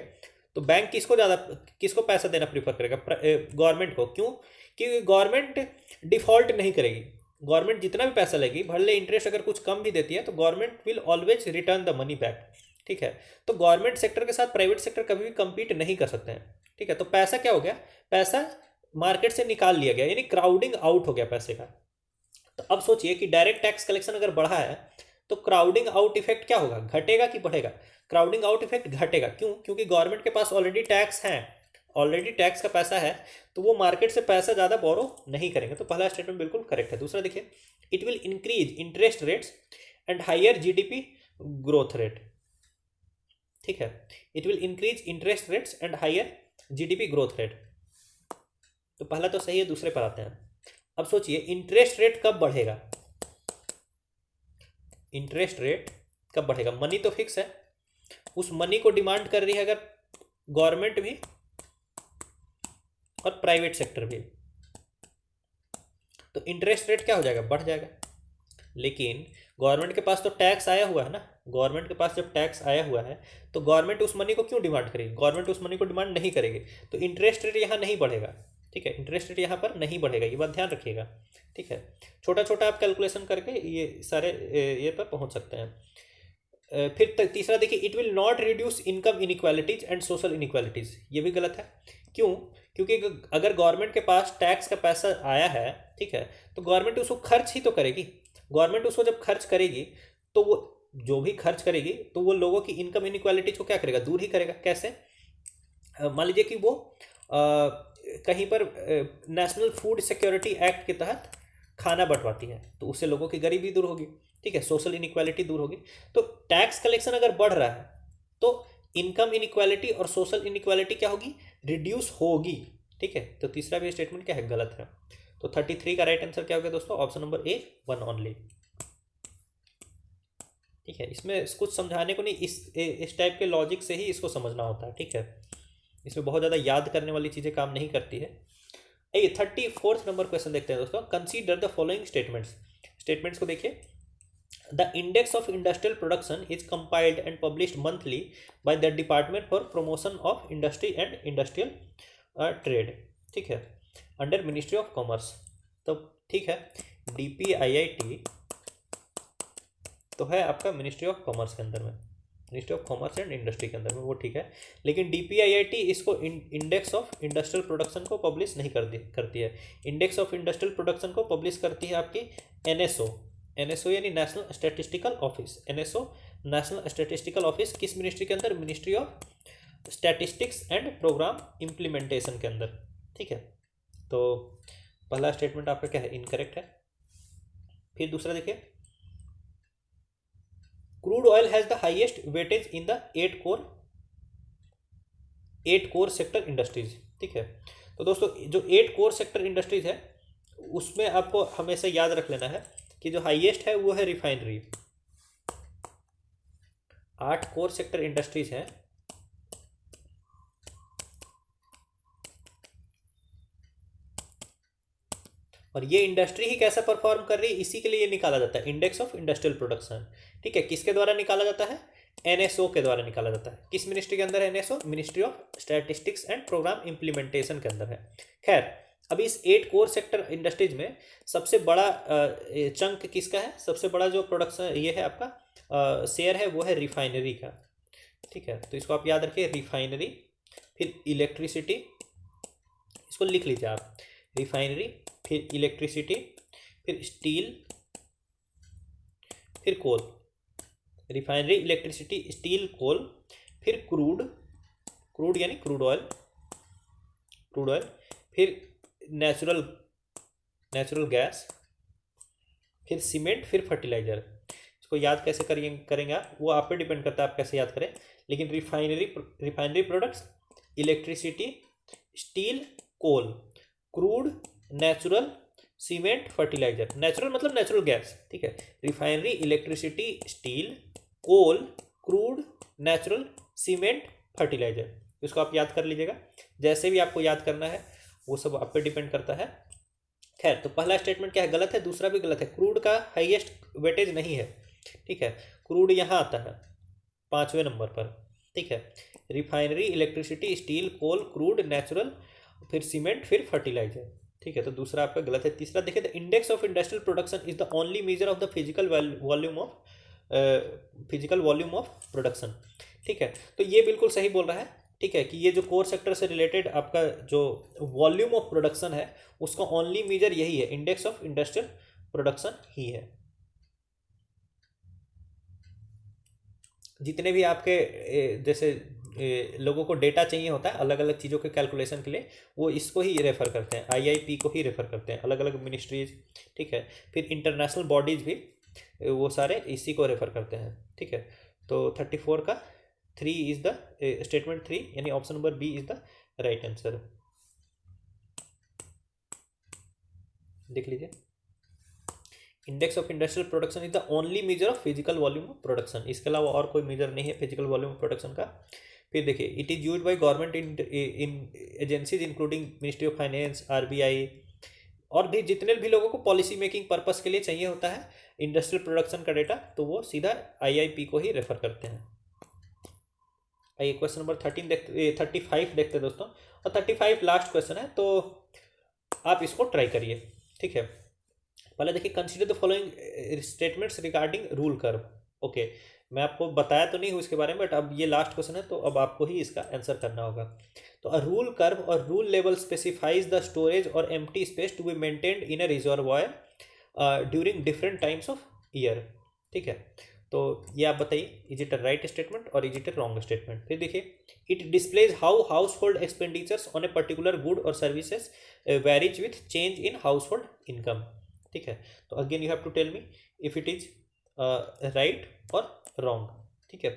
तो बैंक किसको पैसा देना प्रीफर करेगा, गवर्नमेंट को। क्यों, क्योंकि गवर्नमेंट डिफॉल्ट नहीं करेगी, गवर्नमेंट जितना भी पैसा लेगी, भले इंटरेस्ट अगर कुछ कम भी देती है तो government will always return the money back. ठीक है। तो गवर्नमेंट सेक्टर के साथ प्राइवेट सेक्टर कभी भी compete नहीं कर सकते हैं, ठीक है। तो पैसा क्या हो गया, पैसा मार्केट से निकाल लिया गया, यानी क्राउडिंग आउट हो गया पैसे का। तो अब सोचिए कि डायरेक्ट टैक्स कलेक्शन अगर बढ़ा है तो क्राउडिंग आउट इफेक्ट क्या होगा, घटेगा कि बढ़ेगा? क्राउडिंग आउट इफेक्ट घटेगा। क्यों? क्योंकि गवर्नमेंट के पास ऑलरेडी टैक्स है, ऑलरेडी टैक्स का पैसा है, तो वो मार्केट से पैसा ज़्यादा बोरो नहीं करेंगे। तो पहला स्टेटमेंट बिल्कुल करेक्ट है। दूसरा देखिए, it will increase interest rates and higher GDP growth rate, ठीक है। It will increase interest rates and higher GDP growth rate, तो पहला तो सही है। दूसरे पर आते हैं। अब सोचिए इंटरेस्ट रेट कब बढ़ेगा, इंटरेस्ट रेट कब बढ़ेगा? मनी तो फिक्स है, उस मनी को डिमांड कर रही है अगर गवर्नमेंट भी और प्राइवेट सेक्टर भी, तो इंटरेस्ट रेट क्या हो जाएगा, बढ़ जाएगा। लेकिन गवर्नमेंट के पास तो टैक्स आया हुआ है ना, गवर्नमेंट के पास जब टैक्स आया हुआ है तो गवर्नमेंट उस मनी को क्यों डिमांड करेगी? गवर्नमेंट उस मनी को डिमांड नहीं करेगी, तो इंटरेस्ट रेट यहाँ नहीं बढ़ेगा, ठीक है। इंटरेस्ट रेट यहाँ पर नहीं बढ़ेगा, ये बात ध्यान रखिएगा, ठीक है। छोटा छोटा आप कैलकुलेशन करके ये सारे ये पर पहुँच सकते हैं। फिर तीसरा देखिए, it will not reduce income inequalities and social inequalities, ये भी गलत है। क्यों? क्योंकि अगर गवर्नमेंट के पास टैक्स का पैसा आया है, ठीक है, तो गवर्नमेंट उसको खर्च ही तो करेगी। गवर्नमेंट उसको जब खर्च करेगी तो वो जो भी खर्च करेगी तो वो लोगों की इनकम इनइक्वालिटीज को क्या करेगा, दूर ही करेगा। कैसे? मान लीजिए कि वो कहीं पर नेशनल फूड सिक्योरिटी एक्ट के तहत खाना बंटवाती है, तो उससे लोगों की गरीबी दूर होगी, ठीक है, सोशल इनइक्वालिटी दूर होगी। तो टैक्स कलेक्शन अगर बढ़ रहा है तो इनकम इनइक्वालिटी और सोशल इनइक्वालिटी क्या होगी, रिड्यूस होगी, ठीक है। तो तीसरा भी स्टेटमेंट क्या है, गलत है। तो 33 का राइट आंसर क्या होगा दोस्तों, ऑप्शन नंबर ए, वन ऑनली, ठीक है। इसमें कुछ समझाने को नहीं, इस टाइप के लॉजिक से ही इसको समझना होता है, ठीक है। इसमें बहुत ज़्यादा याद करने वाली चीज़ें काम नहीं करती है। आइए 34 नंबर क्वेश्चन देखते हैं दोस्तों। Consider the following statements, statements को देखिए। The index of industrial production is compiled and published monthly by the department for promotion of industry and industrial trade, ठीक है, अंडर मिनिस्ट्री ऑफ कॉमर्स। तो ठीक है, DPIIT तो है आपका मिनिस्ट्री ऑफ कॉमर्स के अंदर में, ministry of commerce and industry के अंदर में, वो ठीक है। लेकिन DPIIT इसको इंडेक्स ऑफ इंडस्ट्रियल प्रोडक्शन को पब्लिश नहीं करती है। इंडेक्स ऑफ इंडस्ट्रियल प्रोडक्शन को पब्लिश करती है आपकी NSO, NSO यानी national statistical office. NSO national statistical office किस मिनिस्ट्री के अंदर, ministry of statistics and programme implementation के अंदर, ठीक है। तो पहला स्टेटमेंट आपका क्या है, इनकरेक्ट है। फिर दूसरा देखिए, crude oil has the highest weightage in the 8 core sector industries, ठीक है। तो दोस्तों जो 8 कोर सेक्टर इंडस्ट्रीज है उसमें आपको हमेशा याद रख लेना है कि जो हाईएस्ट है वो है रिफाइनरी। 8 कोर सेक्टर इंडस्ट्रीज हैं, और ये इंडस्ट्री ही कैसा परफॉर्म कर रही है इसी के लिए निकाला जाता है इंडेक्स ऑफ इंडस्ट्रियल प्रोडक्शन, ठीक है। किसके द्वारा निकाला जाता है, NSO के द्वारा निकाला जाता है। किस मिनिस्ट्री के अंदर है NSO, ministry of statistics and programme implementation के अंदर है। खैर अभी इस 8 कोर सेक्टर इंडस्ट्रीज में सबसे बड़ा चंक किसका है, सबसे बड़ा जो प्रोडक्शन ये है आपका शेयर है वो है रिफाइनरी का, ठीक है। तो इसको आप याद रखिए, रिफाइनरी, फिर इलेक्ट्रिसिटी, इसको लिख लीजिए आप, रिफाइनरी, फिर इलेक्ट्रिसिटी, फिर स्टील, फिर कोल। रिफाइनरी, इलेक्ट्रिसिटी, स्टील, कोल, फिर क्रूड, क्रूड यानी क्रूड ऑयल, क्रूड ऑयल, फिर नेचुरल गैस, फिर सीमेंट, फिर फर्टिलाइजर। इसको याद कैसे करेंगे आप, वो आप पे डिपेंड करता है आप कैसे याद करें। लेकिन refinery products, electricity, steel, coal, crude, natural, cement, fertiliser. Natural मतलब नेचुरल गैस, ठीक है। Refinery, electricity, steel, coal, crude, natural, cement, fertiliser. इसको आप याद कर लीजिएगा, जैसे भी आपको याद करना है वो सब आप पे डिपेंड करता है। खैर तो पहला स्टेटमेंट क्या है, गलत है। दूसरा भी गलत है, क्रूड का हाईएस्ट वेटेज नहीं है, ठीक है। क्रूड यहाँ आता है 5वें नंबर पर, ठीक है। Refinery, electricity, steel, coal, crude, natural, फिर सीमेंट, फिर फर्टिलाइजर, ठीक है। तो दूसरा आपका गलत है। तीसरा देखिए, the index of industrial production is the only measure of the physical volume of physical volume of production. ठीक है, तो ये बिल्कुल सही बोल रहा है। ठीक है, कि ये जो कोर सेक्टर से रिलेटेड आपका जो वॉल्यूम ऑफ प्रोडक्शन है उसका ओनली मेजर यही है, इंडेक्स ऑफ इंडस्ट्रियल प्रोडक्शन ही है। जितने भी आपके जैसे लोगों को डेटा चाहिए होता है अलग अलग चीज़ों के कैलकुलेशन के लिए, वो इसको ही रेफर करते हैं, आईआईपी को ही रेफर करते हैं, अलग अलग मिनिस्ट्रीज। ठीक है, फिर इंटरनेशनल बॉडीज भी वो सारे इसी को रेफर करते हैं। ठीक है, तो 34 का 3 इज द स्टेटमेंट 3 यानी option number B is the right answer. देख लीजिए, index of industrial production is the only measure of physical volume of production, इसके अलावा और कोई मेजर नहीं है फिजिकल वॉल्यूम ऑफ प्रोडक्शन का। फिर देखिए, it is used by government in agencies including ministry of finance, RBI, और भी जितने भी लोगों को पॉलिसी मेकिंग पर्पस के लिए चाहिए होता है इंडस्ट्रियल प्रोडक्शन का डेटा, तो वो सीधा आईआईपी को ही रेफर करते हैं। आइए क्वेश्चन नंबर 35 देखते हैं दोस्तों, और 35 लास्ट क्वेश्चन है, तो आप इसको ट्राई करिए। ठीक है, पहले देखिए, consider the following statements regarding rule curve. Okay, मैं आपको बताया तो नहीं हूँ इसके बारे में, बट अब ये लास्ट क्वेश्चन है तो अब आपको ही इसका आंसर करना होगा। तो अ रूल कर्व और rule level specifies the storage और empty space to be maintained in a reservoir during different times of year. ठीक है, तो ये आप बताइए, is it a right statement और is it a wrong statement. फिर देखिए, it displays how household expenditures on a particular good और services varies with change in household income. ठीक है, तो again you have to tell me if it is right और wrong. ठीक है,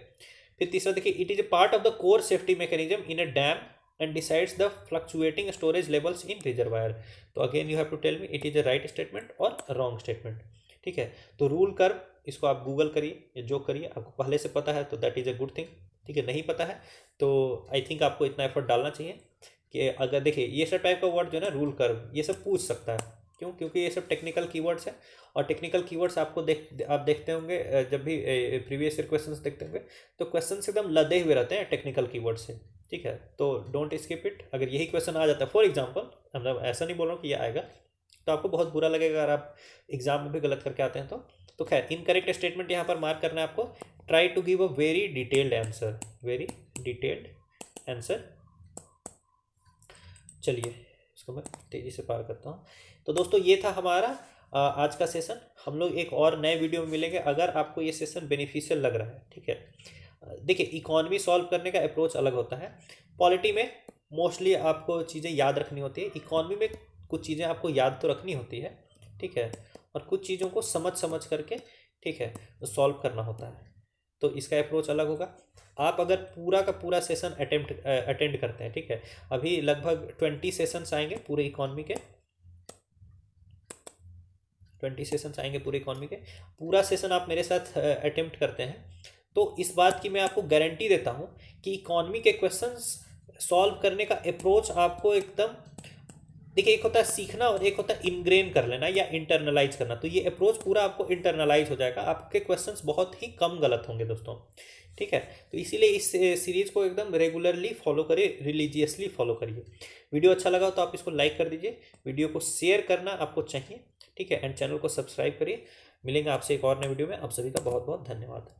फिर तीसरा देखिए, it is a part of the core safety mechanism in a dam and decides the fluctuating storage levels in reservoir. तो again you have to tell me it is a right statement और wrong statement. ठीक है, तो rule curve इसको आप Google करिए या जो करिए, आपको पहले से पता है तो that is a good thing. ठीक है, नहीं पता है तो आई थिंक आपको इतना एफर्ट डालना चाहिए कि अगर देखिए ये सब टाइप का वर्ड जो है ना, रूल कर्व, ये सब पूछ सकता है। क्यों? क्योंकि ये सब टेक्निकल कीवर्ड्स हैं, और टेक्निकल कीवर्ड्स आपको आप देखते होंगे जब भी प्रीवियस ईयर क्वेश्चंस देखते होंगे तो क्वेश्चंस एकदम लदे हुए रहते हैं टेक्निकल कीवर्ड से। ठीक है, तो डोंट स्किप इट। अगर यही क्वेश्चन आ जाता है फॉर एग्जांपल, मतलब ऐसा नहीं बोल रहा हूँ कि ये आएगा, तो आपको बहुत बुरा लगेगा अगर आप एग्जाम में भी गलत करके आते हैं तो खैर, इनकरेक्ट स्टेटमेंट यहाँ पर मार्क करना है आपको। Try to give a very detailed answer, very detailed answer. चलिए, इसको मैं तेज़ी से पार करता हूँ। तो दोस्तों, ये था हमारा आज का सेशन। हम लोग एक और नए वीडियो में मिलेंगे अगर आपको ये सेशन बेनिफिशियल लग रहा है। ठीक है, देखिए, इकोनॉमी सॉल्व करने का अप्रोच अलग होता है, पॉलिटी में मोस्टली आपको चीज़ें याद रखनी होती है, इकोनॉमी में कुछ चीज़ें आपको याद तो रखनी होती है। ठीक है, और कुछ चीज़ों को समझ समझ करके, ठीक है, सॉल्व करना होता है, तो इसका अप्रोच अलग होगा। आप अगर पूरा का पूरा सेशन अटेंड करते हैं, ठीक है, अभी लगभग 20 सेशंस आएंगे पूरे इकोनॉमी के, 20 सेशंस आएंगे पूरे इकोनॉमी के। पूरा सेशन आप मेरे साथ अटेम्प्ट करते हैं तो इस बात की मैं आपको गारंटी देता हूँ कि इकोनॉमी के क्वेश्चंस सॉल्व करने का अप्रोच आपको एकदम, देखिए, एक होता है सीखना और एक होता है इनग्रेन कर लेना या इंटरनलाइज करना, तो ये अप्रोच पूरा आपको इंटरनलाइज हो जाएगा, आपके क्वेश्चंस बहुत ही कम गलत होंगे दोस्तों। ठीक है, तो इसीलिए इस सीरीज को एकदम रेगुलरली फॉलो करिए, रिलीजियसली फॉलो करिए। वीडियो अच्छा लगा तो आप इसको लाइक कर दीजिए, वीडियो को शेयर करना आपको चाहिए। ठीक है, एंड चैनल को सब्सक्राइब करिए। मिलेंगे आपसे एक और नए वीडियो में, आप सभी का बहुत बहुत धन्यवाद।